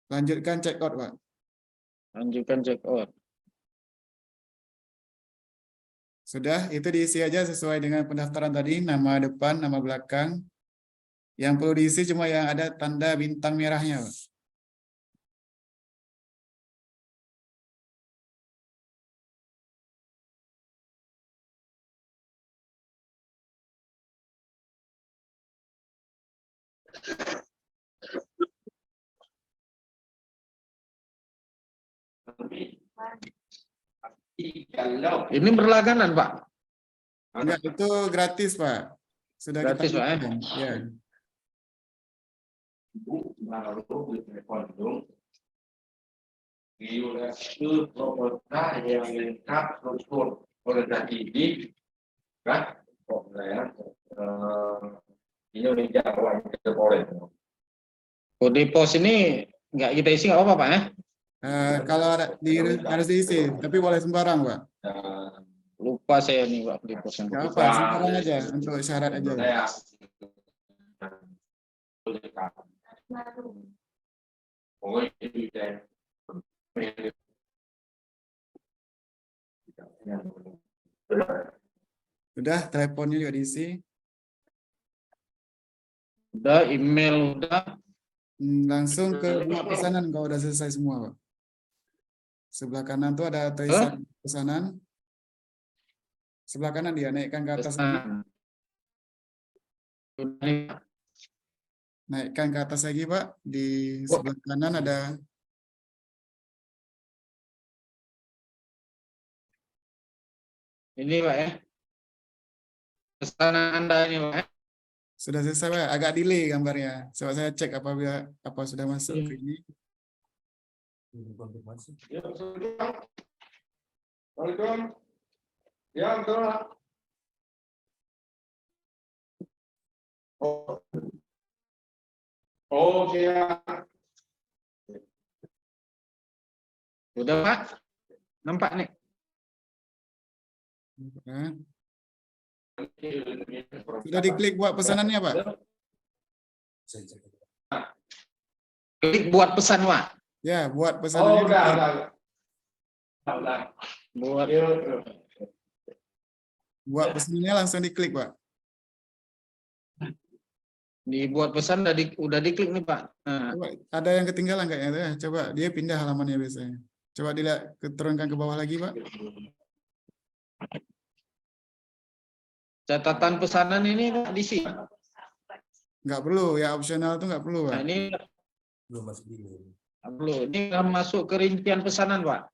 Lanjutkan check out, Pak. Lanjutkan check out. Sudah, itu diisi aja sesuai dengan pendaftaran tadi, nama depan, nama belakang. Yang perlu diisi cuma yang ada tanda bintang merahnya, Pak. Ini berlangganan Pak. Enggak, itu gratis, Pak. Sudah Gratis, kita Pak, ya? berikan. Ya. Itu promoda yang lengkap struktur promoda ini kan ya Indonesia Polres. Kode pos ini nggak kita isi nggak apa-apa Pak ya? Kalau ada harus diisi, tapi boleh sembarang, Pak. Lupa saya nih Pak kode posnya. Nggak apa, sembarang aja untuk syarat aja, Pak. Udah, teleponnya juga diisi. Udah, email udah. Langsung ke buat pesanan kalau udah selesai semua, Pak. Sebelah kanan tuh ada tulisan pesanan. Sebelah kanan dia naikkan ke atas lagi. Udah nih, Pak. Naikkan ke atas lagi, Pak. Di sebelah kanan ada Ini Pak ya. Pesanan Anda ini Pak ya. sudah selesai, Pak. Agak delay gambarnya. Coba saya cek apabila apa sudah masuk ke ini. Ya, betul. Oh, ya. Udah Pak. Nampak nih. Nah, sudah diklik buat pesanannya, Pak. Klik buat pesan Pak. Ya, buat Oh, pesanannya. udah, diklik. udah. Buat Buat pesanannya langsung diklik, Pak. dibuat pesan udah diklik nih Pak. Nah, Coba, ada yang ketinggalan kayaknya. Coba dia pindah halamannya biasanya. Coba dilihat, turunkan ke bawah lagi, Pak. catatan pesanan ini Pak diisi. Nggak perlu, ya opsional itu nggak perlu, Pak. Nah, ini belum. Ini akan masuk ke rincian pesanan Pak.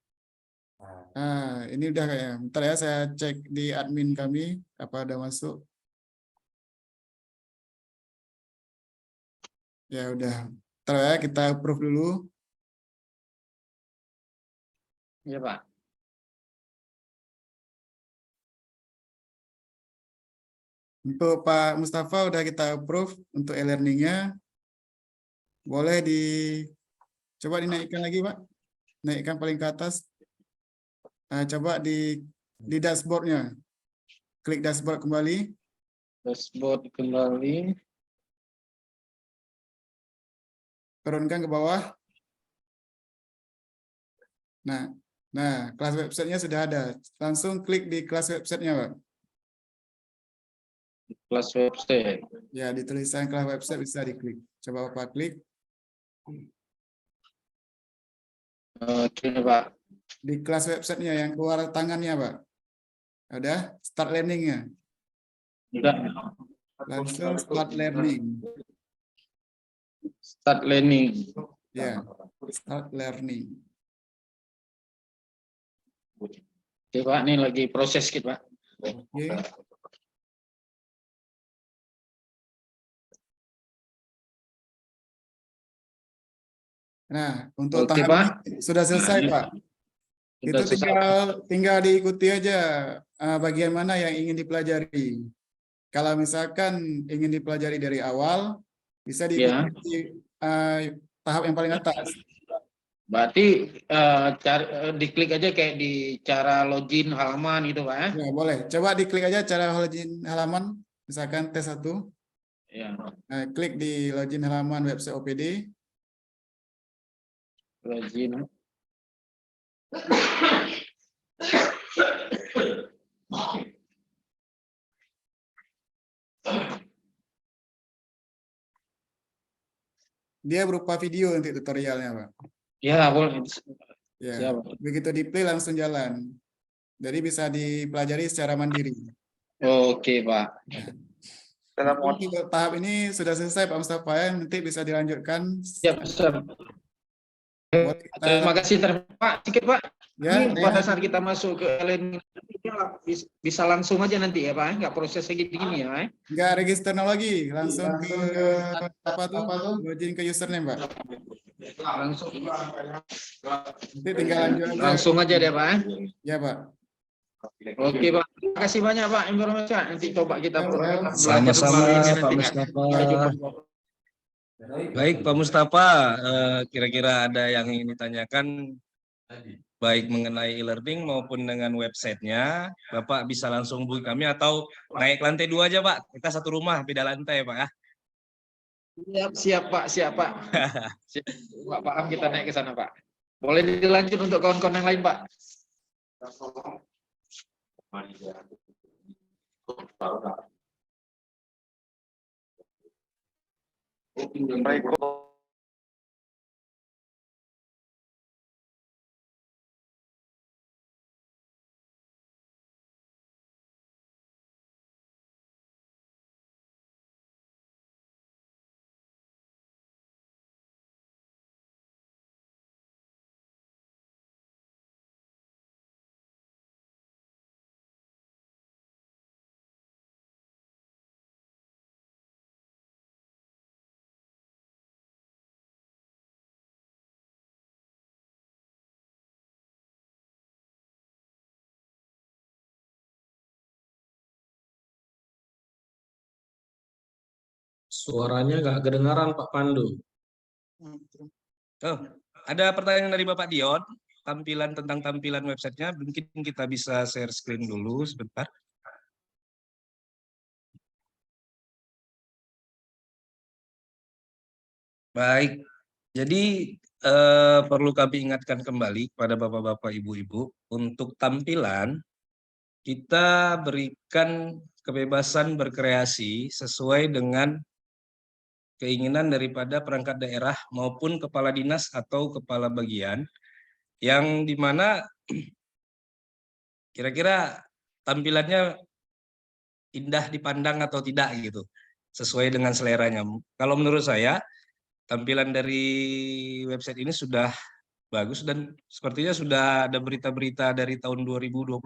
Nah, ini udah kayaknya. Bentar ya, saya cek di admin kami apa udah masuk. Ya udah. Bentar ya, kita approve dulu. Iya Pak. Untuk Pak Mustafa udah kita approve untuk e-learningnya. Boleh coba dinaikkan lagi, Pak. Naikkan paling ke atas. Nah, coba di dashboardnya. Klik dashboard kembali. Dashboard kembali. Turunkan ke bawah. Nah, kelas websitenya sudah ada. Langsung klik di kelas websitenya, Pak. Kelas website. Ya, di tulisan kelas website bisa diklik. Coba Bapak klik. Oke, Pak. Di kelas websitenya yang keluar tangannya, Pak. Ada start learning-nya. Udah. Langsung start learning. Start learning. Ya, start learning. Oke, Pak. Ini lagi proses kita, Pak. Oke. Nah, untuk Oke, tahap Pak. ini sudah selesai, Pak. Sudah Itu selesai. tinggal diikuti aja bagian mana yang ingin dipelajari. Kalau misalkan ingin dipelajari dari awal, bisa Ya. diikuti tahap yang paling atas. Berarti diklik aja kayak di cara login halaman gitu, Pak. Ya, boleh. Coba diklik aja cara login halaman, misalkan tes 1. Ya. Nah, klik di login halaman website OPD. Login. Dia berupa video nanti tutorialnya, Pak. Ya, boleh. Ya, Siap. begitu di play langsung jalan. Jadi bisa dipelajari secara mandiri. Oke, Pak. Untuk tahap ini sudah selesai, Pak Mustafa. Ya. Nanti bisa dilanjutkan. Siap, siap. Buat kita, Terima kasih, Pak. Sedikit, Pak. ya, Ini pada saat kita masuk ke learning bisa langsung aja nanti ya, Pak. Nggak proses gini ya, Pak. nggak register lagi, langsung ke apa tuh? Login ke username, Pak. Langsung. Nanti tinggal lanjut aja. Langsung aja deh, Pak. Ya, Pak. Oke, Pak. Terima kasih banyak, Pak. Informasi. Nanti coba kita belajar Sama-sama, melalui ini Pak nanti, Pak. Mustafa. Sampai jumpa. Baik, Pak Mustafa, kira-kira ada yang ingin ditanyakan baik mengenai e-learning maupun dengan websitenya, Bapak bisa langsung hubungi kami atau naik ke lantai 2 aja, Pak. Kita satu rumah, beda lantai, Pak. Ya. Siap, siap, Pak. Siap, Pak. Siap. Pak, paham kita naik ke sana, Pak. Boleh dilanjut untuk kawan-kawan yang lain, Pak. Suaranya nggak kedengaran Pak Pandu. Oh, ada pertanyaan dari Bapak Dion, tentang tampilan websitenya, mungkin kita bisa share screen dulu sebentar. Baik, jadi perlu kami ingatkan kembali kepada Bapak-Bapak, Ibu-Ibu, untuk tampilan kita berikan kebebasan berkreasi sesuai dengan keinginan daripada perangkat daerah maupun kepala dinas atau kepala bagian, yang dimana kira-kira tampilannya indah dipandang atau tidak gitu, sesuai dengan seleranya. Kalau menurut saya, tampilan dari website ini sudah bagus dan sepertinya sudah ada berita-berita dari tahun 2021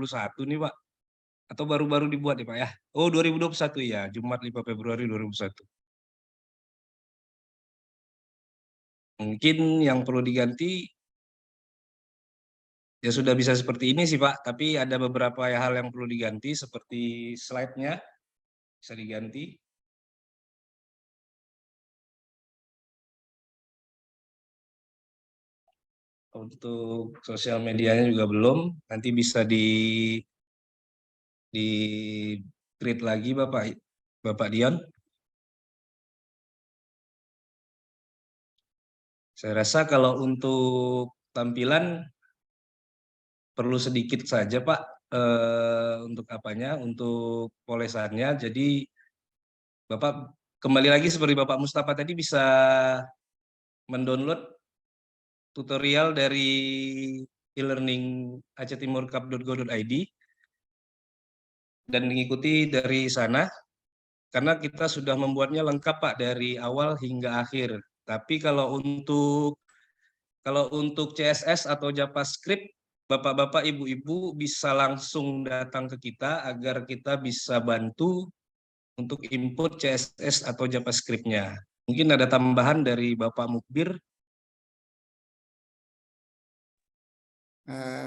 nih, Pak. Atau baru-baru dibuat nih, Pak ya? Oh, 2021 ya, Jumat 5 Februari 2021. Mungkin yang perlu diganti ya sudah bisa seperti ini sih, Pak, tapi ada beberapa hal yang perlu diganti seperti slide-nya bisa diganti. Untuk sosial medianya juga belum, nanti bisa di create lagi Bapak Dion. Saya rasa kalau untuk tampilan perlu sedikit saja, Pak, untuk apanya, untuk polesannya. Jadi Bapak kembali lagi seperti Bapak Mustafa tadi bisa mendownload tutorial dari e-learning acehtimurcup.go.id dan mengikuti dari sana, karena kita sudah membuatnya lengkap Pak dari awal hingga akhir. Tapi kalau untuk CSS atau JavaScript, Bapak-bapak, Ibu-ibu bisa langsung datang ke kita agar kita bisa bantu untuk input CSS atau JavaScript-nya. Mungkin ada tambahan dari Bapak Mukbir.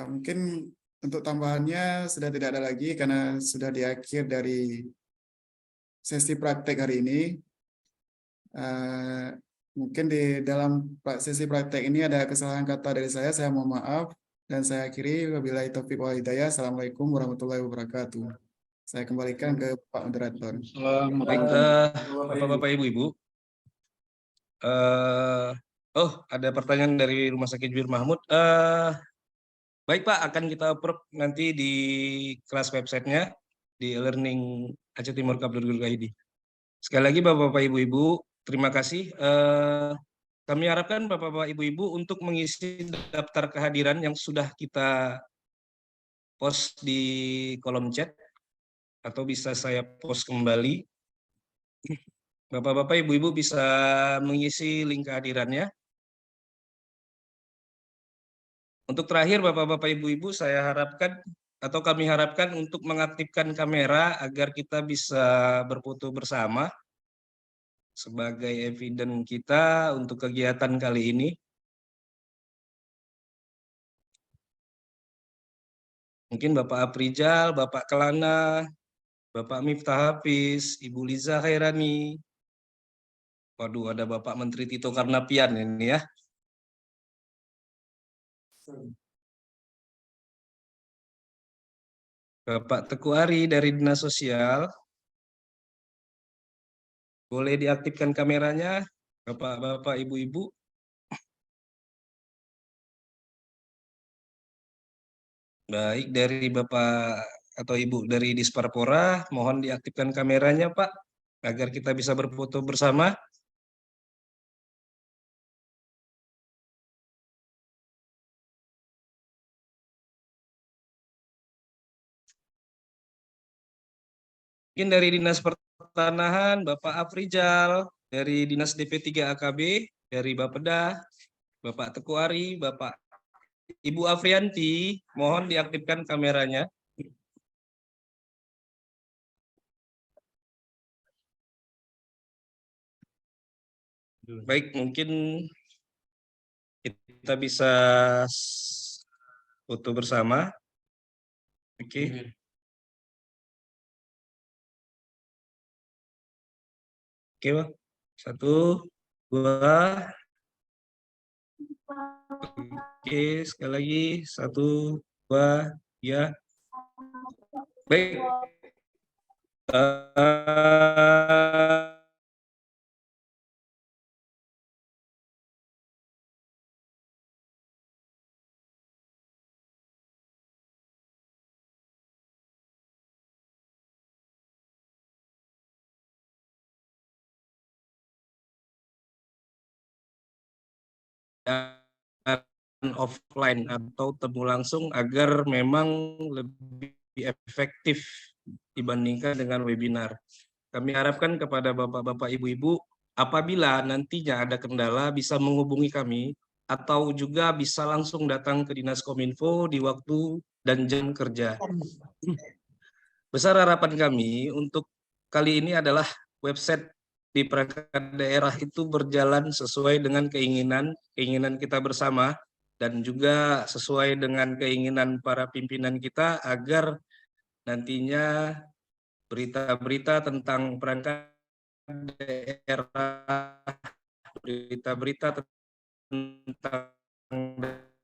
Mungkin untuk tambahannya sudah tidak ada lagi karena sudah di akhir dari sesi praktek hari ini. Mungkin di dalam sesi praktek ini ada kesalahan kata dari saya mohon maaf. Dan saya akhiri, wabillahi taufiq wal hidayah. Assalamualaikum warahmatullahi wabarakatuh. Saya kembalikan ke Pak Moderator. Baik, Bapak-bapak, Ibu-ibu. Ada pertanyaan dari Rumah Sakit Jubir Mahmud. Baik Pak, akan kita approve nanti di kelas websitenya di e-learning acehtimurcup.go.id. Sekali lagi Bapak-bapak, Ibu-ibu, terima kasih. Kami harapkan Bapak-bapak, Ibu-ibu untuk mengisi daftar kehadiran yang sudah kita post di kolom chat, atau bisa saya post kembali. Bapak-bapak, Ibu-ibu bisa mengisi link kehadirannya. Untuk terakhir, Bapak-bapak, Ibu-ibu, saya harapkan atau kami harapkan untuk mengaktifkan kamera agar kita bisa berfoto bersama sebagai evidence kita untuk kegiatan kali ini. Mungkin Bapak Aprijal, Bapak Kelana, Bapak Miftah Hafiz, Ibu Liza Khairani. Waduh, ada Bapak Menteri Tito Karnavian ini ya. Bapak Teguh Ari dari Dinas Sosial. Boleh diaktifkan kameranya, Bapak-bapak, Ibu-ibu. Baik, dari Bapak atau Ibu dari Disparpora, mohon diaktifkan kameranya Pak, agar kita bisa berfoto bersama. Mungkin dari Dinas Pertanahan, Bapak Afrijal, dari Dinas DP3 AKB, dari Bapeda, Bapak Teguh Ari, Bapak Ibu Afrianti, mohon diaktifkan kameranya. Baik, mungkin kita bisa foto bersama. Oke. Oke, Pak. 1, 2. Oke, sekali lagi. 1, 2, ya. Baik. Offline atau temu langsung agar memang lebih efektif dibandingkan dengan webinar. Kami harapkan kepada Bapak-bapak, Ibu-ibu, apabila nantinya ada kendala bisa menghubungi kami atau juga bisa langsung datang ke Dinas Kominfo di waktu dan jam kerja. Besar harapan kami untuk kali ini adalah website di perangkat daerah itu berjalan sesuai dengan keinginan kita bersama dan juga sesuai dengan keinginan para pimpinan kita agar nantinya berita-berita tentang perangkat daerah, berita-berita tentang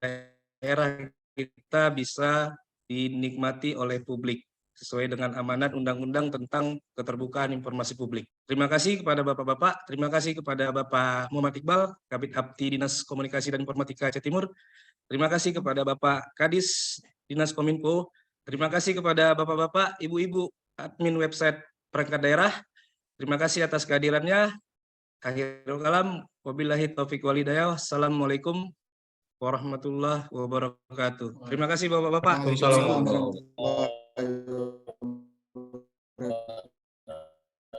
daerah kita bisa dinikmati oleh publik sesuai dengan amanat undang-undang tentang keterbukaan informasi publik. Terima kasih kepada Bapak-bapak, terima kasih kepada Bapak Muhammad Iqbal, Kabid Apti Dinas Komunikasi dan Informatika Aceh Timur, terima kasih kepada Bapak Kadis Dinas Kominfo, terima kasih kepada Bapak-bapak, Ibu-ibu admin website perangkat daerah, Terima kasih atas kehadirannya. Akhirul kalam, wabillahi taufiq walhidayah. Assalamualaikum warahmatullahi wabarakatuh. Terima kasih Bapak-bapak. Waalaikumsalam Waalaikumsalam. warahmatullahi